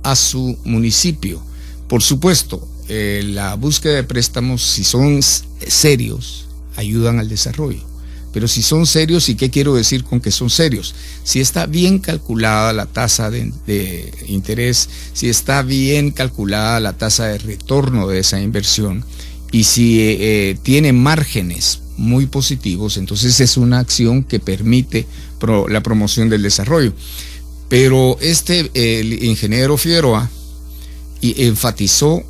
a su municipio. Por supuesto, la búsqueda de préstamos, si son serios, ayudan al desarrollo. Pero si son serios, ¿y qué quiero decir con que son serios? Si está bien calculada la tasa de interés, si está bien calculada la tasa de retorno de esa inversión, y si tiene márgenes muy positivos, entonces es una acción que permite la promoción del desarrollo. Pero el ingeniero Figueroa enfatizó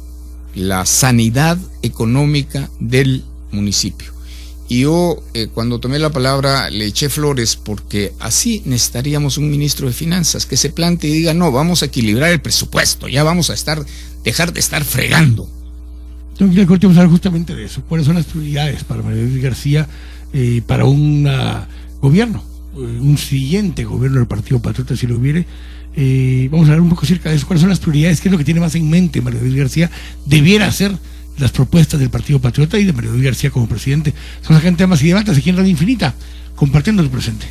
la sanidad económica del municipio. Y yo cuando tomé la palabra le eché flores porque así necesitaríamos un ministro de finanzas que se plantee y diga, no, vamos a equilibrar el presupuesto, ya vamos a dejar de estar fregando. Tengo que ir al corte, vamos a hablar justamente de eso. ¿Cuáles son las prioridades para María Luis García para un gobierno? Un siguiente gobierno del Partido Patriota, si lo hubiere. Vamos a hablar un poco acerca de eso. ¿Cuáles son las prioridades? ¿Qué es lo que tiene más en mente María Luis García? Debiera hacer las propuestas del Partido Patriota y de María Luis García como presidente. Somos acá en Temas y Debates, aquí en Radio Infinita, compartiendo el presente.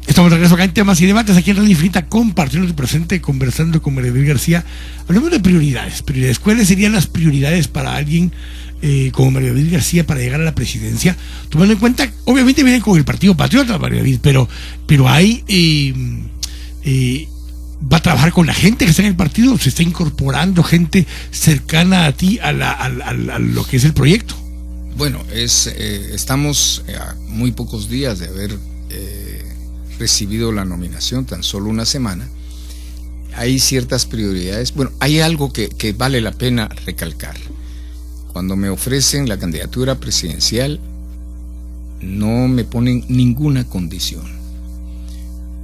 Estamos Estamos de regreso acá en Temas y Debates, aquí en Radio Infinita, compartiendo tu presente, conversando con María David García. Hablamos de prioridades. ¿Cuáles serían las prioridades para alguien como María David García para llegar a la presidencia? Tomando en cuenta, obviamente vienen con el Partido Patriota, María David, pero hay... ¿va a trabajar con la gente que está en el partido? ¿Se está incorporando gente cercana a ti a lo que es el proyecto? Bueno, estamos a muy pocos días de haber recibido la nominación, tan solo una semana. Hay ciertas prioridades. Bueno, hay algo que vale la pena recalcar. Cuando me ofrecen la candidatura presidencial, no me ponen ninguna condición.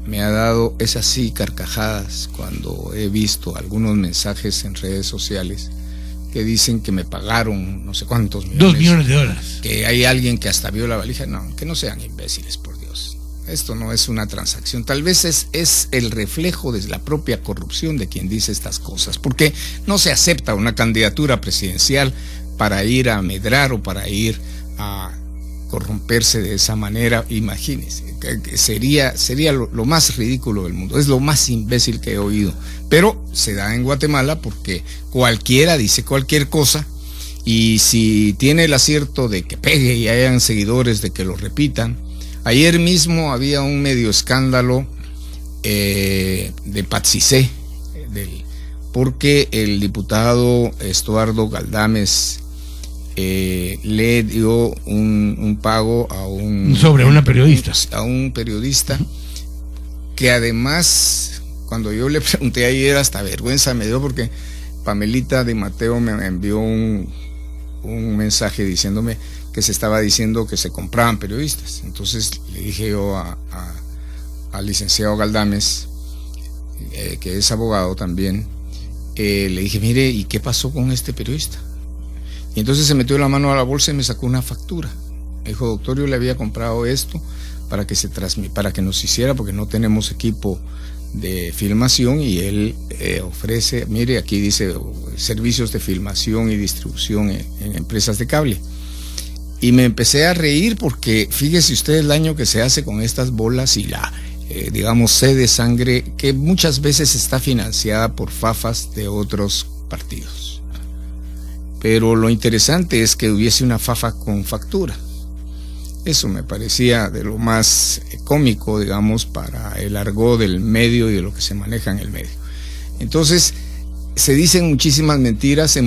Me ha dado esas sí carcajadas cuando he visto algunos mensajes en redes sociales que dicen que me pagaron no sé cuántos millones. $2 millones. Que hay alguien que hasta vio la valija. No, que no sean imbéciles, por Dios. Esto no es una transacción. Tal vez es el reflejo de la propia corrupción de quien dice estas cosas, porque no se acepta una candidatura presidencial para ir a medrar o para ir a corromperse de esa manera. Imagínense, que sería lo más ridículo del mundo, es lo más imbécil que he oído, pero se da en Guatemala porque cualquiera dice cualquier cosa, y si tiene el acierto de que pegue y hayan seguidores de que lo repitan. Ayer mismo había un medio escándalo de Patsicé, porque el diputado Estuardo Galdames le dio un pago a un periodista que además, cuando yo le pregunté ayer, hasta vergüenza me dio, porque Pamelita de Mateo me envió un mensaje diciéndome que se estaba diciendo que se compraban periodistas. Entonces le dije yo al licenciado Galdames, que es abogado también, le dije, mire, ¿y qué pasó con este periodista? Y entonces se metió la mano a la bolsa y me sacó una factura. Me dijo, doctor, yo le había comprado esto para que nos hiciera, porque no tenemos equipo de filmación, y él ofrece, mire, aquí dice servicios de filmación y distribución en empresas de cable. Y me empecé a reír porque fíjese usted el daño que se hace con estas bolas y la, sed de sangre que muchas veces está financiada por fafas de otros partidos. Pero lo interesante es que hubiese una fafa con factura. Eso me parecía de lo más cómico, para el argot del medio y de lo que se maneja en el medio. Entonces, se dicen muchísimas mentiras.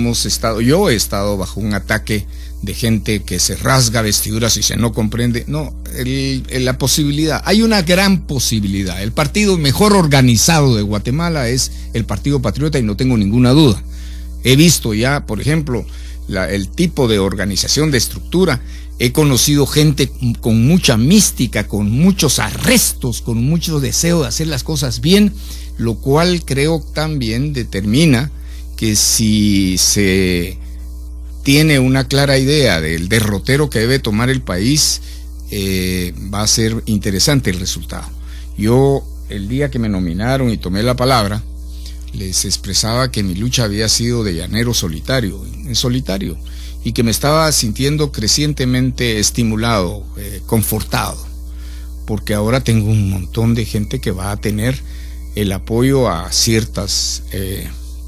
Yo he estado bajo un ataque de gente que se rasga vestiduras y se no comprende. No, la posibilidad, hay una gran posibilidad. El partido mejor organizado de Guatemala es el Partido Patriota, y no tengo ninguna duda. He visto ya, por ejemplo, el tipo de organización, de estructura. He conocido gente con mucha mística, con muchos arrestos, con mucho deseo de hacer las cosas bien, lo cual creo también determina que si se tiene una clara idea del derrotero que debe tomar el país, va a ser interesante el resultado. Yo, el día que me nominaron y tomé la palabra, les expresaba que mi lucha había sido de llanero solitario, y que me estaba sintiendo crecientemente estimulado, confortado, porque ahora tengo un montón de gente que va a tener el apoyo a ciertas,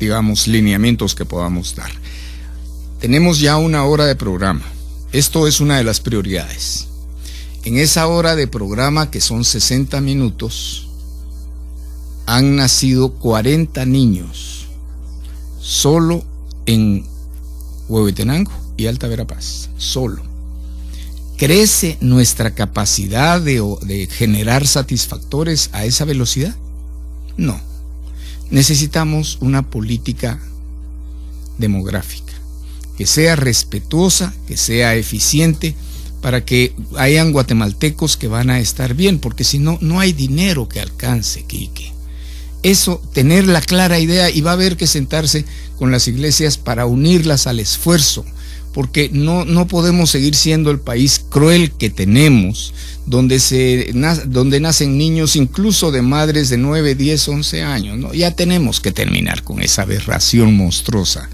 lineamientos que podamos dar. Tenemos ya una hora de programa. Esto es una de las prioridades. En esa hora de programa, que son 60 minutos, han nacido 40 niños, solo en Huehuetenango y Alta Verapaz, solo. ¿Crece nuestra capacidad de generar satisfactores a esa velocidad? No. Necesitamos una política demográfica que sea respetuosa, que sea eficiente, para que hayan guatemaltecos que van a estar bien, porque si no, no hay dinero que alcance, Quique. Eso, tener la clara idea, y va a haber que sentarse con las iglesias para unirlas al esfuerzo, porque no podemos seguir siendo el país cruel que tenemos, donde nacen niños incluso de madres de 9, 10, 11 años, ¿no? Ya tenemos que terminar con esa aberración monstruosa,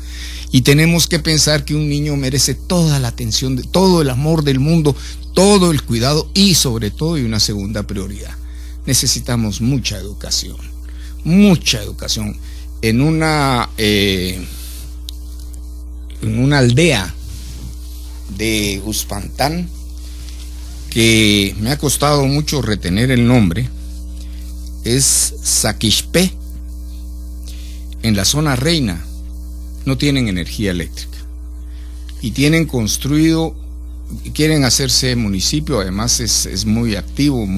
y tenemos que pensar que un niño merece toda la atención, todo el amor del mundo, todo el cuidado, y sobre todo, y una segunda prioridad, necesitamos mucha educación. En una aldea de Uspantán, que me ha costado mucho retener el nombre, es Saquixpé, en la zona Reina, no tienen energía eléctrica y tienen construido, quieren hacerse municipio, además es muy activo,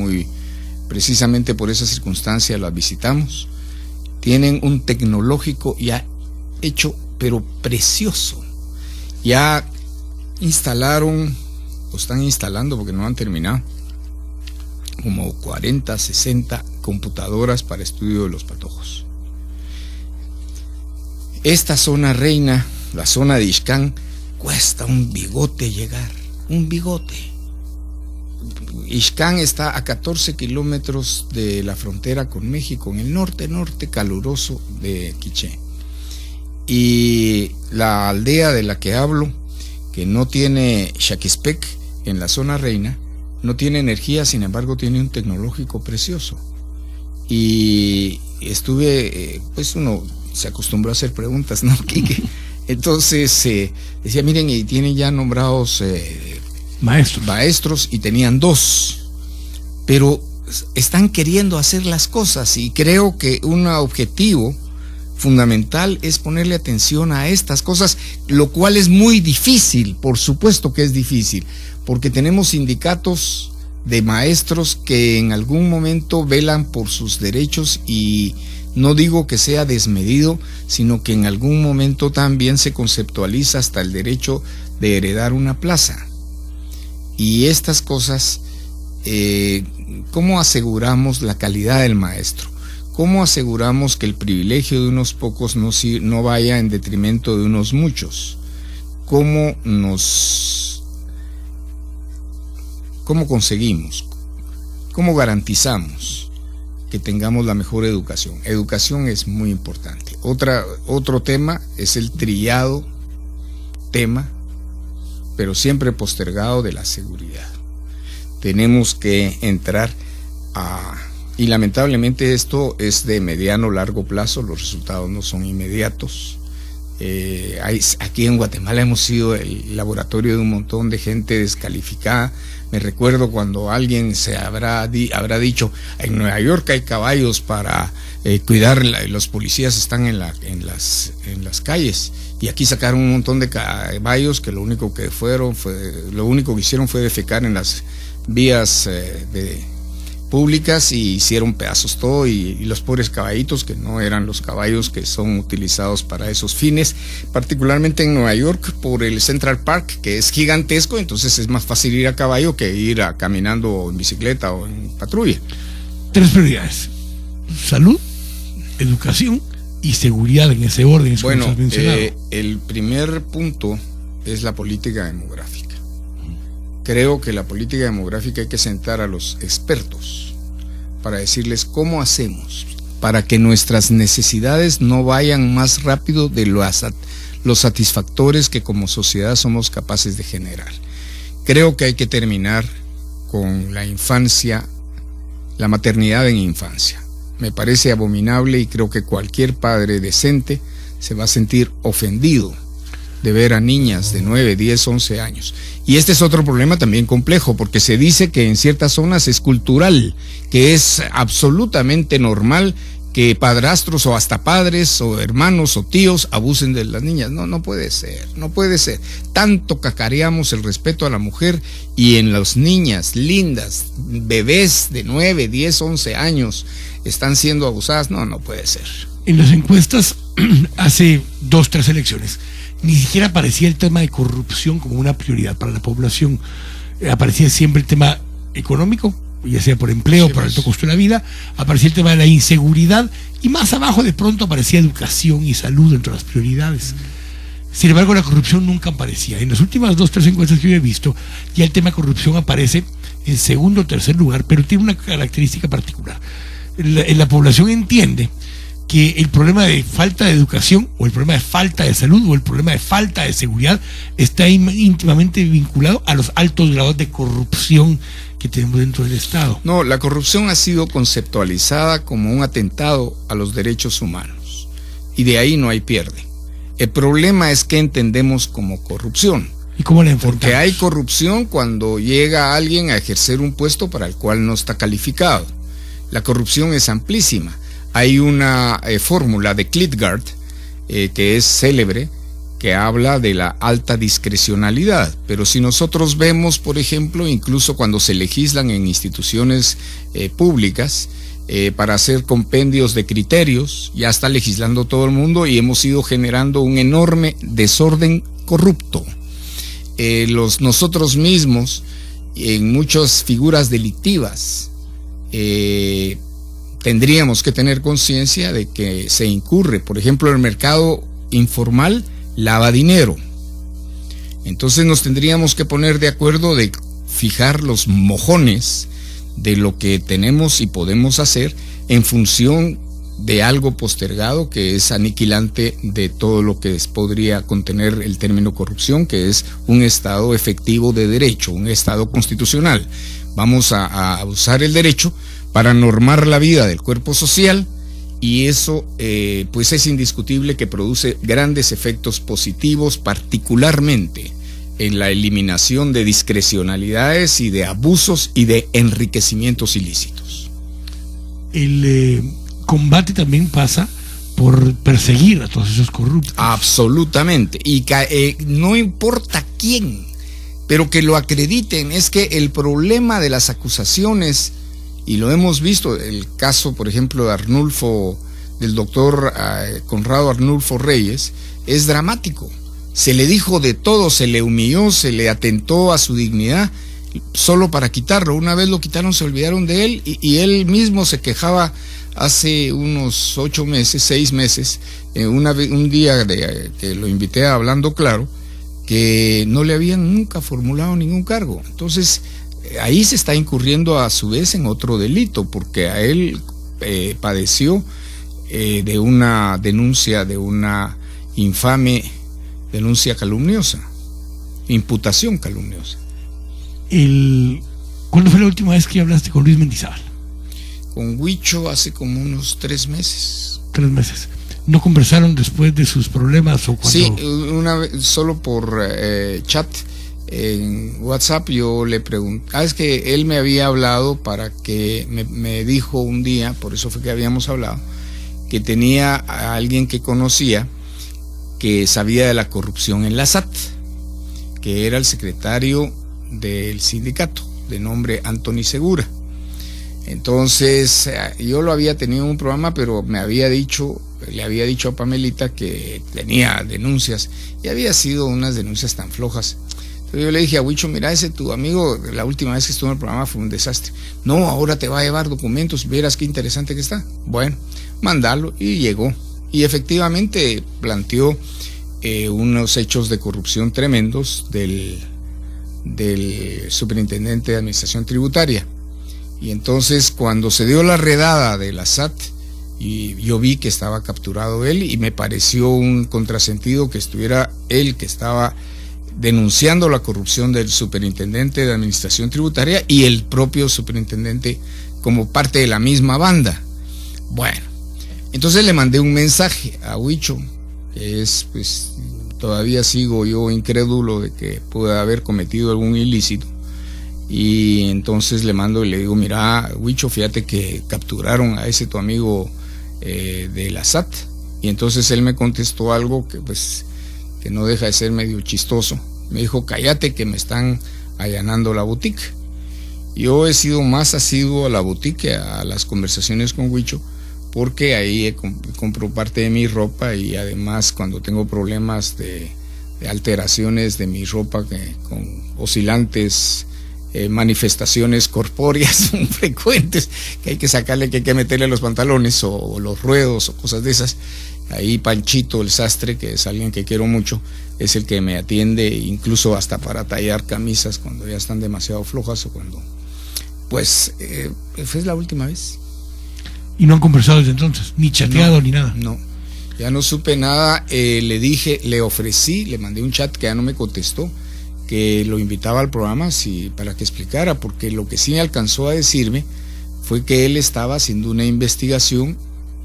precisamente por esa circunstancia las visitamos. Tienen un tecnológico ya hecho, pero precioso. Ya instalaron, o están instalando porque no han terminado, como 40, 60 computadoras para estudio de los patojos. Esta zona Reina, la zona de Ixcán, cuesta un bigote llegar, un bigote. Ixcán está a 14 kilómetros de la frontera con México, en el norte caluroso de Quiché. Y la aldea de la que hablo, que no tiene Xaquispec en la zona Reina, no tiene energía, sin embargo tiene un tecnológico precioso. Y estuve, pues uno se acostumbró a hacer preguntas, ¿no, Quique? Entonces decía, miren, y tienen ya nombrados maestros, y tenían 2, pero están queriendo hacer las cosas, y creo que un objetivo fundamental es ponerle atención a estas cosas, lo cual es muy difícil, por supuesto que es difícil, porque tenemos sindicatos de maestros que en algún momento velan por sus derechos, y no digo que sea desmedido, sino que en algún momento también se conceptualiza hasta el derecho de heredar una plaza. Y estas cosas, ¿cómo aseguramos la calidad del maestro? ¿Cómo aseguramos que el privilegio de unos pocos no vaya en detrimento de unos muchos? ¿Cómo conseguimos? ¿Cómo garantizamos que tengamos la mejor educación? Educación es muy importante. Otro tema es el trillado tema, pero siempre postergado, de la seguridad. Tenemos que entrar y lamentablemente esto es de mediano largo plazo, los resultados no son inmediatos. Aquí en Guatemala hemos sido el laboratorio de un montón de gente descalificada. Me recuerdo cuando alguien se habrá dicho, en Nueva York hay caballos para cuidar, los policías están en las calles, y aquí sacaron un montón de caballos que lo único que hicieron fue defecar en las vías públicas, y hicieron pedazos todo, y los pobres caballitos, que no eran los caballos que son utilizados para esos fines, particularmente en Nueva York por el Central Park, que es gigantesco, entonces es más fácil ir a caballo que ir caminando o en bicicleta o en patrulla. 3 prioridades: salud, educación y seguridad, en ese orden. Bueno, el primer punto es la política demográfica. Creo que la política demográfica hay que sentar a los expertos para decirles cómo hacemos para que nuestras necesidades no vayan más rápido de los satisfactores que como sociedad somos capaces de generar. Creo que hay que terminar con la infancia, la maternidad en infancia. Me parece abominable, y creo que cualquier padre decente se va a sentir ofendido de ver a niñas de 9, 10, 11 años. Y este es otro problema también complejo, porque se dice que en ciertas zonas es cultural, que es absolutamente normal que padrastros o hasta padres o hermanos o tíos abusen de las niñas. No puede ser, no puede ser. Tanto cacareamos el respeto a la mujer, y en las niñas lindas, bebés de 9, 10, 11 años están siendo abusadas. No puede ser. En las encuestas hace 2, 3 elecciones ni siquiera aparecía el tema de corrupción como una prioridad para la población. Aparecía siempre el tema económico, ya sea por empleo, por alto costo de la vida. Aparecía el tema de la inseguridad, y más abajo de pronto aparecía educación y salud entre las prioridades. Sin embargo, la corrupción nunca aparecía. En las últimas 2, 3 encuestas que yo he visto, ya el tema de corrupción aparece en segundo o tercer lugar, pero tiene una característica particular. La población entiende que el problema de falta de educación, o el problema de falta de salud, o el problema de falta de seguridad está íntimamente vinculado a los altos grados de corrupción que que tenemos dentro del Estado. No, la corrupción ha sido conceptualizada como un atentado a los derechos humanos y de ahí no hay pierde. El problema es qué entendemos como corrupción. ¿Y cómo la enfrentamos? Porque hay corrupción cuando llega alguien a ejercer un puesto para el cual no está calificado. La corrupción es amplísima. Hay una fórmula de Klitgard que es célebre, que habla de la alta discrecionalidad, pero si nosotros vemos, por ejemplo, incluso cuando se legislan en instituciones públicas para hacer compendios de criterios, ya está legislando todo el mundo y hemos ido generando un enorme desorden corrupto. Nosotros mismos, en muchas figuras delictivas, tendríamos que tener conciencia de que se incurre, por ejemplo, el mercado informal lava dinero. Entonces nos tendríamos que poner de acuerdo de fijar los mojones de lo que tenemos y podemos hacer en función de algo postergado que es aniquilante de todo lo que podría contener el término corrupción, que es un Estado efectivo de derecho, un Estado constitucional. Vamos a usar el derecho para normar la vida del cuerpo social. Y eso pues es indiscutible que produce grandes efectos positivos, particularmente en la eliminación de discrecionalidades y de abusos y de enriquecimientos ilícitos. El combate también pasa por perseguir a todos esos corruptos. Absolutamente, y no importa quién, pero que lo acrediten. Es que el problema de las acusaciones, y lo hemos visto, el caso, por ejemplo, del doctor Conrado Arnulfo Reyes, es dramático. Se le dijo de todo, se le humilló, se le atentó a su dignidad, solo para quitarlo. Una vez lo quitaron, se olvidaron de él, y él mismo se quejaba hace unos 6 meses, un día que lo invité a Hablando Claro, que no le habían nunca formulado ningún cargo. Entonces, ahí se está incurriendo a su vez en otro delito, porque a él padeció de una denuncia, de una infame denuncia calumniosa, imputación calumniosa. ¿Cuándo fue la última vez que hablaste con Luis Mendizábal? Con Huicho hace como unos 3 meses. 3 meses. ¿No conversaron después de sus problemas o cuando? Sí, una vez, solo por chat. En WhatsApp yo le pregunté, es que él me había hablado para que me dijo un día, por eso fue que habíamos hablado, que tenía a alguien que conocía que sabía de la corrupción en la SAT, que era el secretario del sindicato, de nombre Anthony Segura. Entonces yo lo había tenido en un programa, pero le había dicho a Pamelita que tenía denuncias, y había sido unas denuncias tan flojas. Entonces yo le dije a Huicho, mira, ese tu amigo, la última vez que estuvo en el programa fue un desastre. No, ahora te va a llevar documentos, verás qué interesante que está. Bueno, mandalo, y llegó. Y efectivamente planteó unos hechos de corrupción tremendos del superintendente de Administración Tributaria. Y entonces cuando se dio la redada de la SAT, y yo vi que estaba capturado él, y me pareció un contrasentido que estuviera él, que estaba denunciando la corrupción del superintendente de Administración Tributaria, y el propio superintendente como parte de la misma banda. Bueno, entonces le mandé un mensaje a Huicho, que es, pues, todavía sigo yo incrédulo de que pueda haber cometido algún ilícito. Y entonces le mando y le digo, mira, Huicho, fíjate que capturaron a ese tu amigo de la SAT. Y entonces él me contestó algo que pues que no deja de ser medio chistoso. Me dijo, cállate que me están allanando la boutique. Yo he sido más asiduo a la boutique, a las conversaciones con Huicho, porque ahí compro parte de mi ropa, y además cuando tengo problemas de alteraciones de mi ropa con oscilantes manifestaciones corpóreas frecuentes, que hay que sacarle, que hay que meterle los pantalones o los ruedos o cosas de esas, ahí Panchito el sastre, que es alguien que quiero mucho, es el que me atiende, incluso hasta para tallar camisas cuando ya están demasiado flojas, o cuando pues fue la última vez. ¿Y no han conversado desde entonces? ¿Ni chateado ni nada? No, ya no supe nada. Le dije, le ofrecí, le mandé un chat que ya no me contestó, que lo invitaba al programa para que explicara, porque lo que sí alcanzó a decirme fue que él estaba haciendo una investigación,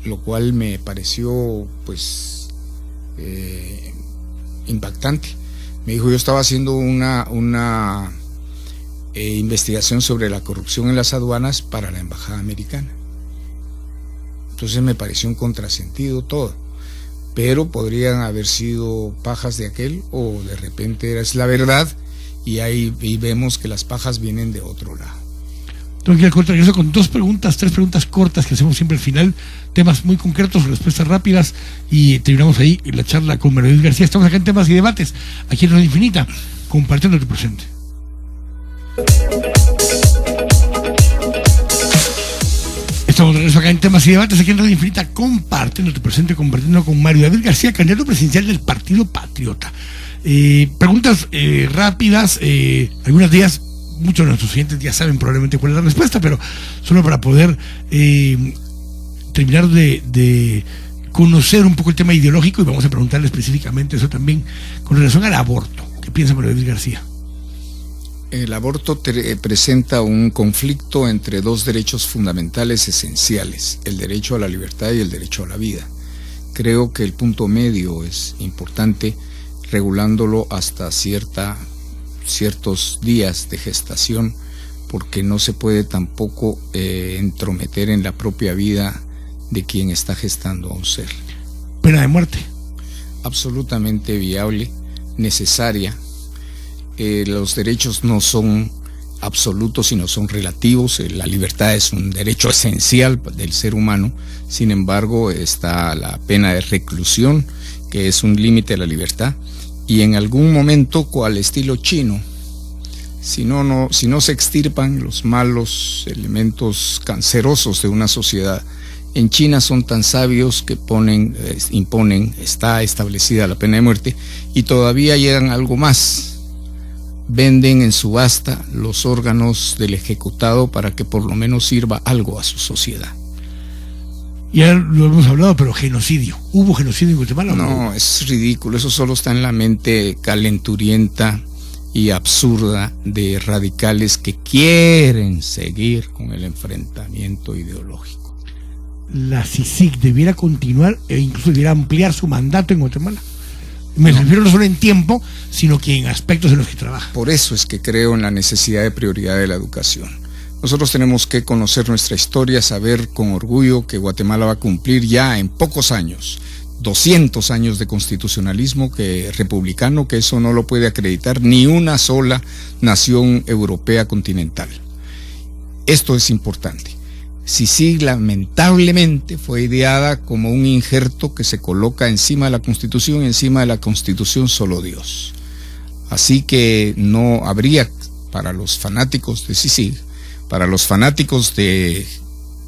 lo cual me pareció pues impactante. Me dijo, yo estaba haciendo una investigación sobre la corrupción en las aduanas para la embajada americana. Entonces me pareció un contrasentido todo, pero podrían haber sido pajas de aquel, o de repente es la verdad, y ahí vemos que las pajas vienen de otro lado. Tengo que ir al corte, regreso con tres preguntas cortas que hacemos siempre al final, temas muy concretos, respuestas rápidas, y terminamos ahí la charla con Mario David García. Estamos acá en Temas y Debates, aquí en Radio Infinita, compartiendo tu presente. Estamos de regreso acá en Temas y Debates, aquí en Radio Infinita, compartiendo tu presente, compartiendo con Mario David García, candidato presidencial del Partido Patriota. Preguntas rápidas, algunas de ellas muchos de nuestros oyentes ya saben probablemente cuál es la respuesta, pero solo para poder terminar de conocer un poco el tema ideológico, y vamos a preguntarle específicamente eso también con relación al aborto. ¿Qué piensa Mario David García? El aborto presenta un conflicto entre dos derechos fundamentales esenciales, el derecho a la libertad y el derecho a la vida. Creo que el punto medio es importante, regulándolo hasta ciertos días de gestación, porque no se puede tampoco entrometer en la propia vida de quien está gestando a un ser. Pena de muerte. Absolutamente viable, necesaria. Los derechos no son absolutos, sino son relativos. La libertad es un derecho esencial del ser humano. Sin embargo, está la pena de reclusión, que es un límite de la libertad. Y en algún momento, cual estilo chino, si no se extirpan los malos elementos cancerosos de una sociedad, en China son tan sabios que imponen, está establecida la pena de muerte, y todavía llegan a algo más. Venden en subasta los órganos del ejecutado para que por lo menos sirva algo a su sociedad. Ya lo hemos hablado, pero genocidio. ¿Hubo genocidio en Guatemala? No, es ridículo. Eso solo está en la mente calenturienta y absurda de radicales que quieren seguir con el enfrentamiento ideológico. ¿La CICIG debiera continuar e incluso debiera ampliar su mandato en Guatemala? Me refiero no solo en tiempo, sino que en aspectos en los que trabaja. Por eso es que creo en la necesidad de prioridad de la educación. Nosotros tenemos que conocer nuestra historia, saber con orgullo que Guatemala va a cumplir ya en pocos años 200 años de constitucionalismo republicano, que eso no lo puede acreditar ni una sola nación europea continental. Esto es importante. CICIG lamentablemente fue ideada como un injerto que se coloca encima de la Constitución, y encima de la Constitución solo Dios. Así que no habría, para los fanáticos de CICIG, para los fanáticos de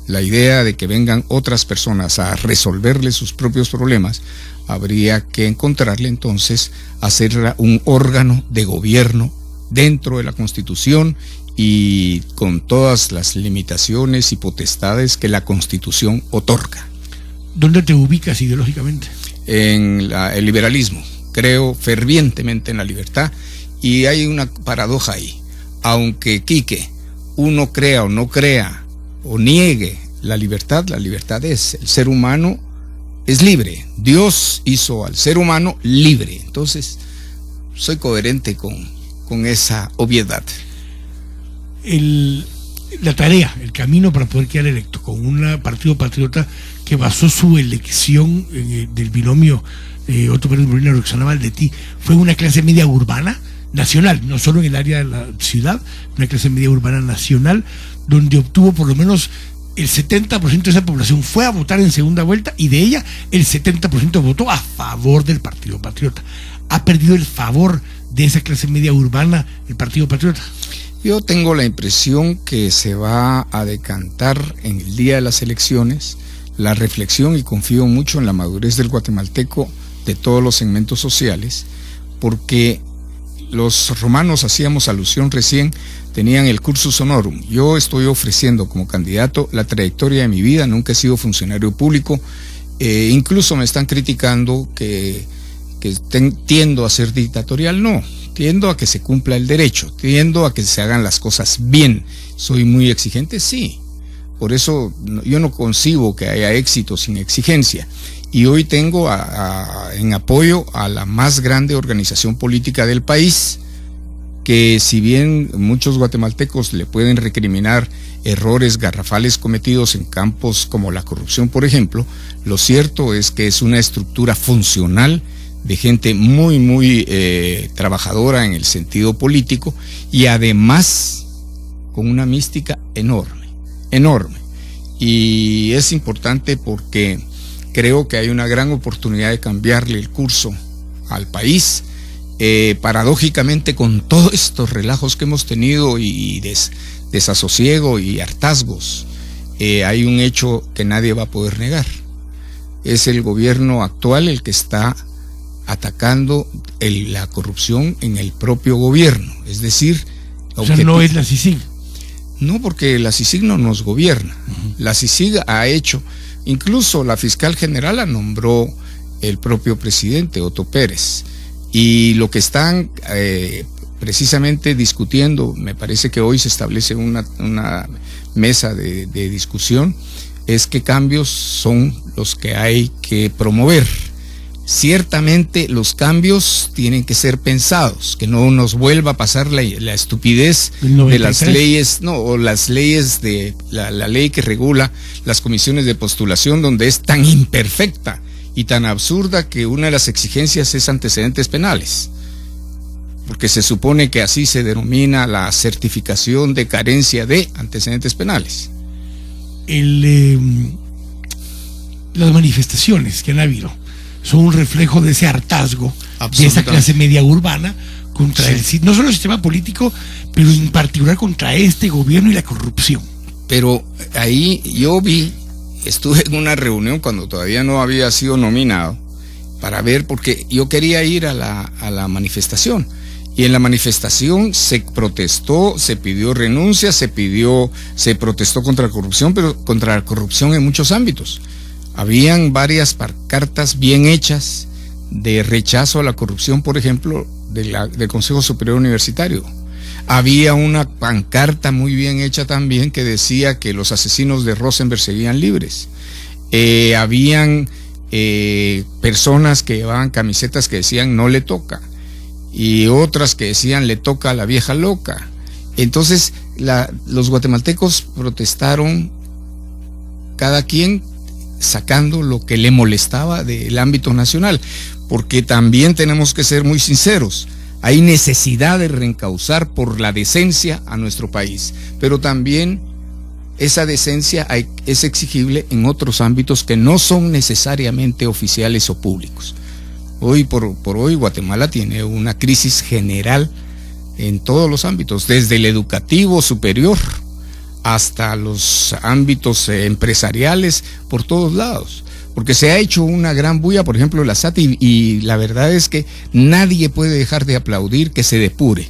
la idea de que vengan otras personas a resolverle sus propios problemas, habría que encontrarle entonces hacer un órgano de gobierno dentro de la Constitución y con todas las limitaciones y potestades que la Constitución otorga. ¿Dónde te ubicas ideológicamente? En el liberalismo. Creo fervientemente en la libertad, y hay una paradoja ahí. Aunque Quique, uno crea o no crea o niegue la libertad es, el ser humano es libre. Dios hizo al ser humano libre. Entonces, soy coherente con esa obviedad. La tarea, el camino para poder quedar electo con un partido patriota que basó su elección del binomio Otto Pérez Molina y Roxana Valdetti, fue una clase media urbana nacional, no solo en el área de la ciudad, una clase media urbana nacional, donde obtuvo por lo menos el 70% de esa población fue a votar en segunda vuelta, y de ella el 70% votó a favor del Partido Patriota. ¿Ha perdido el favor de esa clase media urbana el Partido Patriota? Yo tengo la impresión que se va a decantar en el día de las elecciones la reflexión, y confío mucho en la madurez del guatemalteco de todos los segmentos sociales, porque los romanos, hacíamos alusión recién, tenían el cursus honorum. Yo estoy ofreciendo como candidato la trayectoria de mi vida, nunca he sido funcionario público, incluso me están criticando que tiendo a ser dictatorial. No, tiendo a que se cumpla el derecho, tiendo a que se hagan las cosas bien. ¿Soy muy exigente? Sí. Por eso yo no concibo que haya éxito sin exigencia. Y hoy tengo en apoyo a la más grande organización política del país, que si bien muchos guatemaltecos le pueden recriminar errores garrafales cometidos en campos como la corrupción, por ejemplo, lo cierto es que es una estructura funcional de gente muy trabajadora en el sentido político y además con una mística enorme. Y es importante porque creo que hay una gran oportunidad de cambiarle el curso al país. Paradójicamente, con todos estos relajos que hemos tenido y desasosiego y hartazgos, hay un hecho que nadie va a poder negar. Es el gobierno actual el que está atacando la corrupción en el propio gobierno. Es decir, o sea, no es la CICIG. No, porque la CICIG no nos gobierna. La CICIG ha hecho, incluso la fiscal general la nombró el propio presidente, Otto Pérez. Y lo que están precisamente discutiendo, me parece que hoy se establece una mesa de discusión, es qué cambios son los que hay que promover. Ciertamente los cambios tienen que ser pensados, que no nos vuelva a pasar la estupidez de las leyes, o las leyes de la ley que regula las comisiones de postulación, donde es tan imperfecta y tan absurda que una de las exigencias es antecedentes penales, porque se supone que así se denomina la certificación de carencia de antecedentes penales. Las manifestaciones que han habido son un reflejo de ese hartazgo de esa clase media urbana contra no solo el sistema político, pero en particular contra este gobierno y la corrupción. Pero ahí estuve en una reunión cuando todavía no había sido nominado para ver, porque yo quería ir a la manifestación, y en la manifestación se protestó, se pidió renuncia, se protestó contra la corrupción, pero contra la corrupción en muchos ámbitos. Habían varias pancartas bien hechas de rechazo a la corrupción, por ejemplo, del Consejo Superior Universitario. Había una pancarta muy bien hecha también que decía que los asesinos de Rosenberg seguían libres. Habían personas que llevaban camisetas que decían no le toca, y otras que decían le toca a la vieja loca. Entonces los guatemaltecos protestaron, cada quien sacando lo que le molestaba del ámbito nacional, porque también tenemos que ser muy sinceros. Hay necesidad de reencauzar por la decencia a nuestro país, pero también esa decencia es exigible en otros ámbitos que no son necesariamente oficiales o públicos. Hoy por hoy Guatemala tiene una crisis general en todos los ámbitos, desde el educativo superior hasta los ámbitos empresariales, por todos lados, porque se ha hecho una gran bulla, por ejemplo, la SAT, y la verdad es que nadie puede dejar de aplaudir que se depure,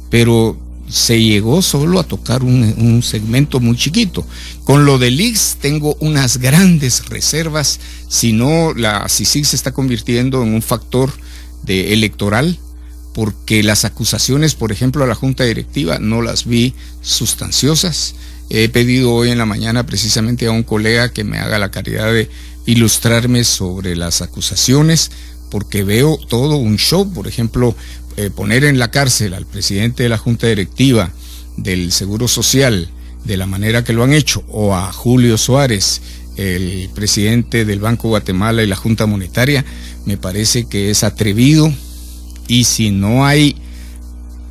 pero se llegó solo a tocar un segmento muy chiquito. Con lo del IX tengo unas grandes reservas, si no la CICIG se está convirtiendo en un factor electoral, porque las acusaciones, por ejemplo, a la Junta Directiva no las vi sustanciosas. He pedido hoy en la mañana precisamente a un colega que me haga la caridad de ilustrarme sobre las acusaciones, porque veo todo un show. Por ejemplo, poner en la cárcel al presidente de la Junta Directiva del Seguro Social de la manera que lo han hecho, o a Julio Suárez, el presidente del Banco Guatemala y la Junta Monetaria, me parece que es atrevido, y si no hay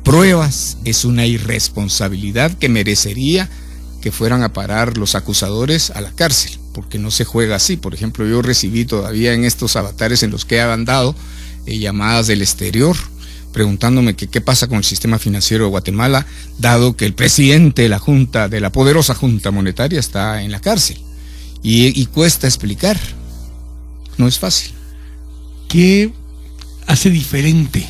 pruebas es una irresponsabilidad que merecería que fueran a parar los acusadores a la cárcel, porque no se juega así. Por ejemplo, yo recibí todavía en estos avatares en los que han dado llamadas del exterior preguntándome qué pasa con el sistema financiero de Guatemala, dado que el presidente de la Junta, de la poderosa Junta Monetaria, está en la cárcel, y cuesta explicar, no es fácil. ¿Qué hace diferente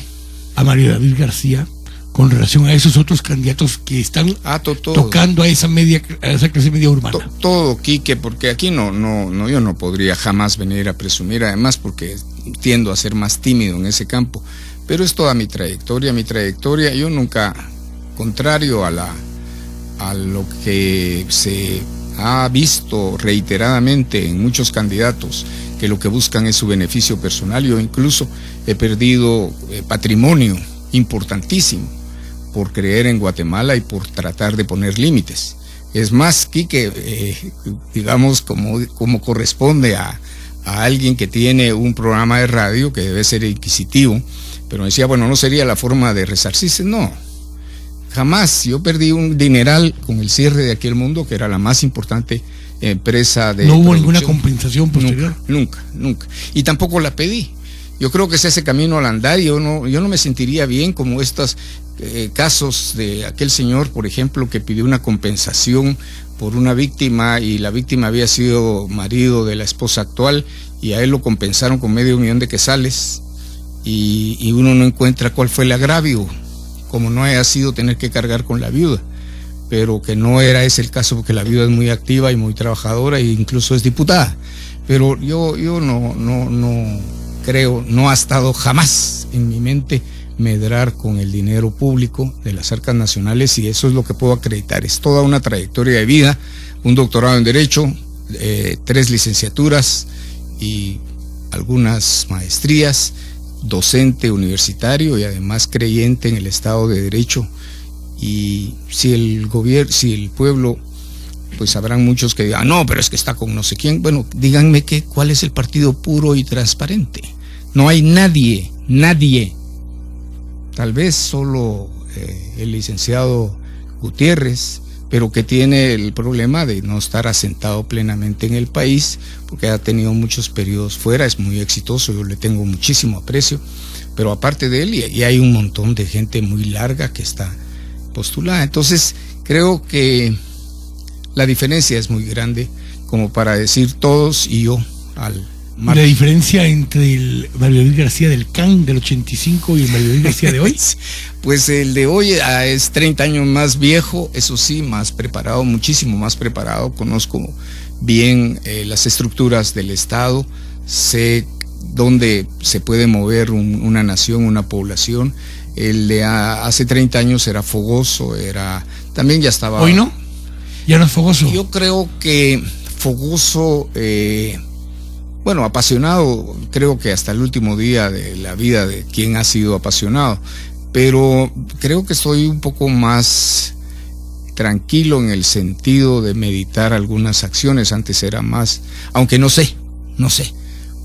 a Mario David García con relación a esos otros candidatos que están tocando a esa clase media urbana? Todo, Quique, porque aquí yo no podría jamás venir a presumir, además porque tiendo a ser más tímido en ese campo, pero es toda mi trayectoria. Yo nunca, contrario a lo que se ha visto reiteradamente en muchos candidatos, que lo que buscan es su beneficio personal. Yo incluso he perdido patrimonio importantísimo por creer en Guatemala y por tratar de poner límites. Es más, Quique, digamos, como corresponde a alguien que tiene un programa de radio que debe ser inquisitivo, pero decía, bueno, no sería la forma de resarcirse. No, jamás. Yo perdí un dineral con el cierre de Aquí el Mundo, que era la más importante empresa de ¿No hubo producción. ninguna compensación posterior? Nunca. Y tampoco la pedí. Yo creo que es ese camino al andar, y yo no me sentiría bien como estos casos de aquel señor, por ejemplo, que pidió una compensación por una víctima, y la víctima había sido marido de la esposa actual, y a él lo compensaron con $500,000 de quetzales, y uno no encuentra cuál fue el agravio, como no haya sido tener que cargar con la viuda, pero que no era ese el caso, porque la viuda es muy activa y muy trabajadora, e incluso es diputada. Pero yo no creo, no ha estado jamás en mi mente medrar con el dinero público de las arcas nacionales, y eso es lo que puedo acreditar. Es toda una trayectoria de vida, un doctorado en Derecho, 3 licenciaturas y algunas maestrías, docente universitario y además creyente en el Estado de Derecho. Y si el pueblo, pues habrán muchos que digan, no, pero es que está con no sé quién. Bueno, díganme cuál es el partido puro y transparente. No hay nadie, tal vez solo el licenciado Gutiérrez, pero que tiene el problema de no estar asentado plenamente en el país, porque ha tenido muchos periodos fuera, es muy exitoso, yo le tengo muchísimo aprecio, pero aparte de él, y hay un montón de gente muy larga que está postulada. Entonces creo que la diferencia es muy grande como para decir todos y yo al margen. La diferencia entre el Mario David García del CAN del 85 y el Mario David García de hoy. Pues el de hoy es 30 años más viejo, eso sí, más preparado, muchísimo más preparado. Conozco bien las estructuras del Estado, sé dónde se puede mover una nación, una población. El de hace 30 años era fogoso, también ya estaba... ¿Hoy no? ¿Ya no es fogoso? Yo creo que fogoso, bueno, apasionado, creo que hasta el último día de la vida de quien ha sido apasionado, pero creo que estoy un poco más tranquilo en el sentido de meditar algunas acciones. Antes era más, aunque no sé,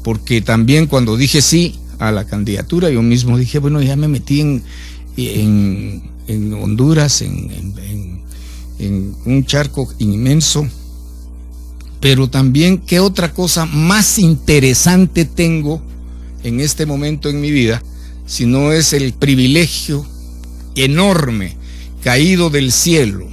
porque también cuando dije sí a la candidatura, yo mismo dije, bueno, ya me metí en Honduras, en un charco inmenso, pero también qué otra cosa más interesante tengo en este momento en mi vida, si no es el privilegio enorme caído del cielo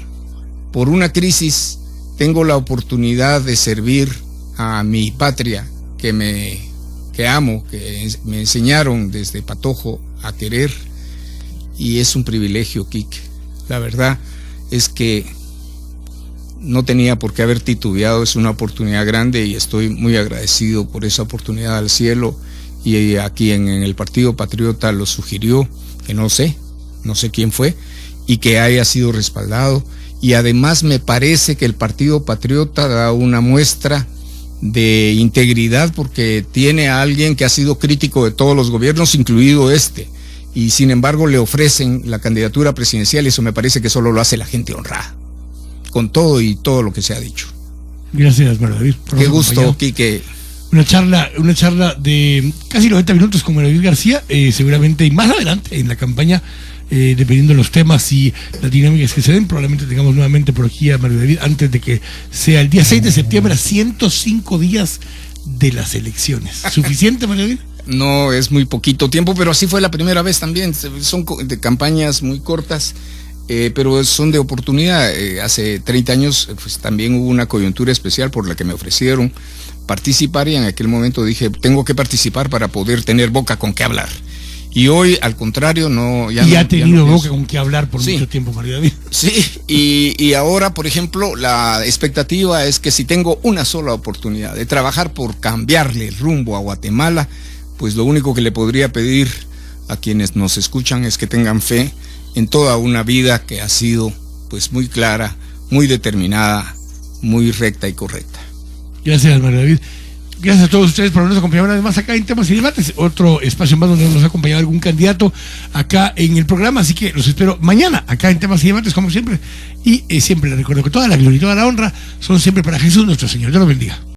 por una crisis. Tengo la oportunidad de servir a mi patria que amo, que me enseñaron desde patojo a querer, y es un privilegio, Quique. La verdad es que no tenía por qué haber titubeado, es una oportunidad grande y estoy muy agradecido por esa oportunidad al cielo, y a quien en el Partido Patriota lo sugirió, que no sé quién fue, y que haya sido respaldado. Y además me parece que el Partido Patriota da una muestra de integridad, porque tiene a alguien que ha sido crítico de todos los gobiernos, incluido este, y sin embargo le ofrecen la candidatura presidencial. Eso me parece que solo lo hace la gente honrada, con todo y todo lo que se ha dicho. Gracias, Mario David. Qué gusto, Quique. Una charla de casi 90 minutos con Mario David García, seguramente, y más adelante en la campaña, dependiendo de los temas y las dinámicas que se den, probablemente tengamos nuevamente por aquí a Mario David antes de que sea el día 6 de septiembre, a 105 días de las elecciones. ¿Suficiente, Mario David? No, es muy poquito tiempo, pero así fue la primera vez también. Son de campañas muy cortas, pero son de oportunidad. Hace 30 años pues también hubo una coyuntura especial por la que me ofrecieron participar, y en aquel momento dije, tengo que participar para poder tener boca con qué hablar. Y hoy, al contrario, ya ha tenido boca con qué hablar por mucho tiempo, Mario David. Sí, y ahora, por ejemplo, la expectativa es que si tengo una sola oportunidad de trabajar por cambiarle el rumbo a Guatemala, pues lo único que le podría pedir a quienes nos escuchan es que tengan fe en toda una vida que ha sido pues muy clara, muy determinada, muy recta y correcta. Gracias, Mario David. Gracias a todos ustedes por habernos acompañado una vez más acá en Temas y Debates, otro espacio más donde nos ha acompañado algún candidato acá en el programa, así que los espero mañana acá en Temas y Debates, como siempre, y siempre les recuerdo que toda la gloria y toda la honra son siempre para Jesús nuestro Señor. Dios los bendiga.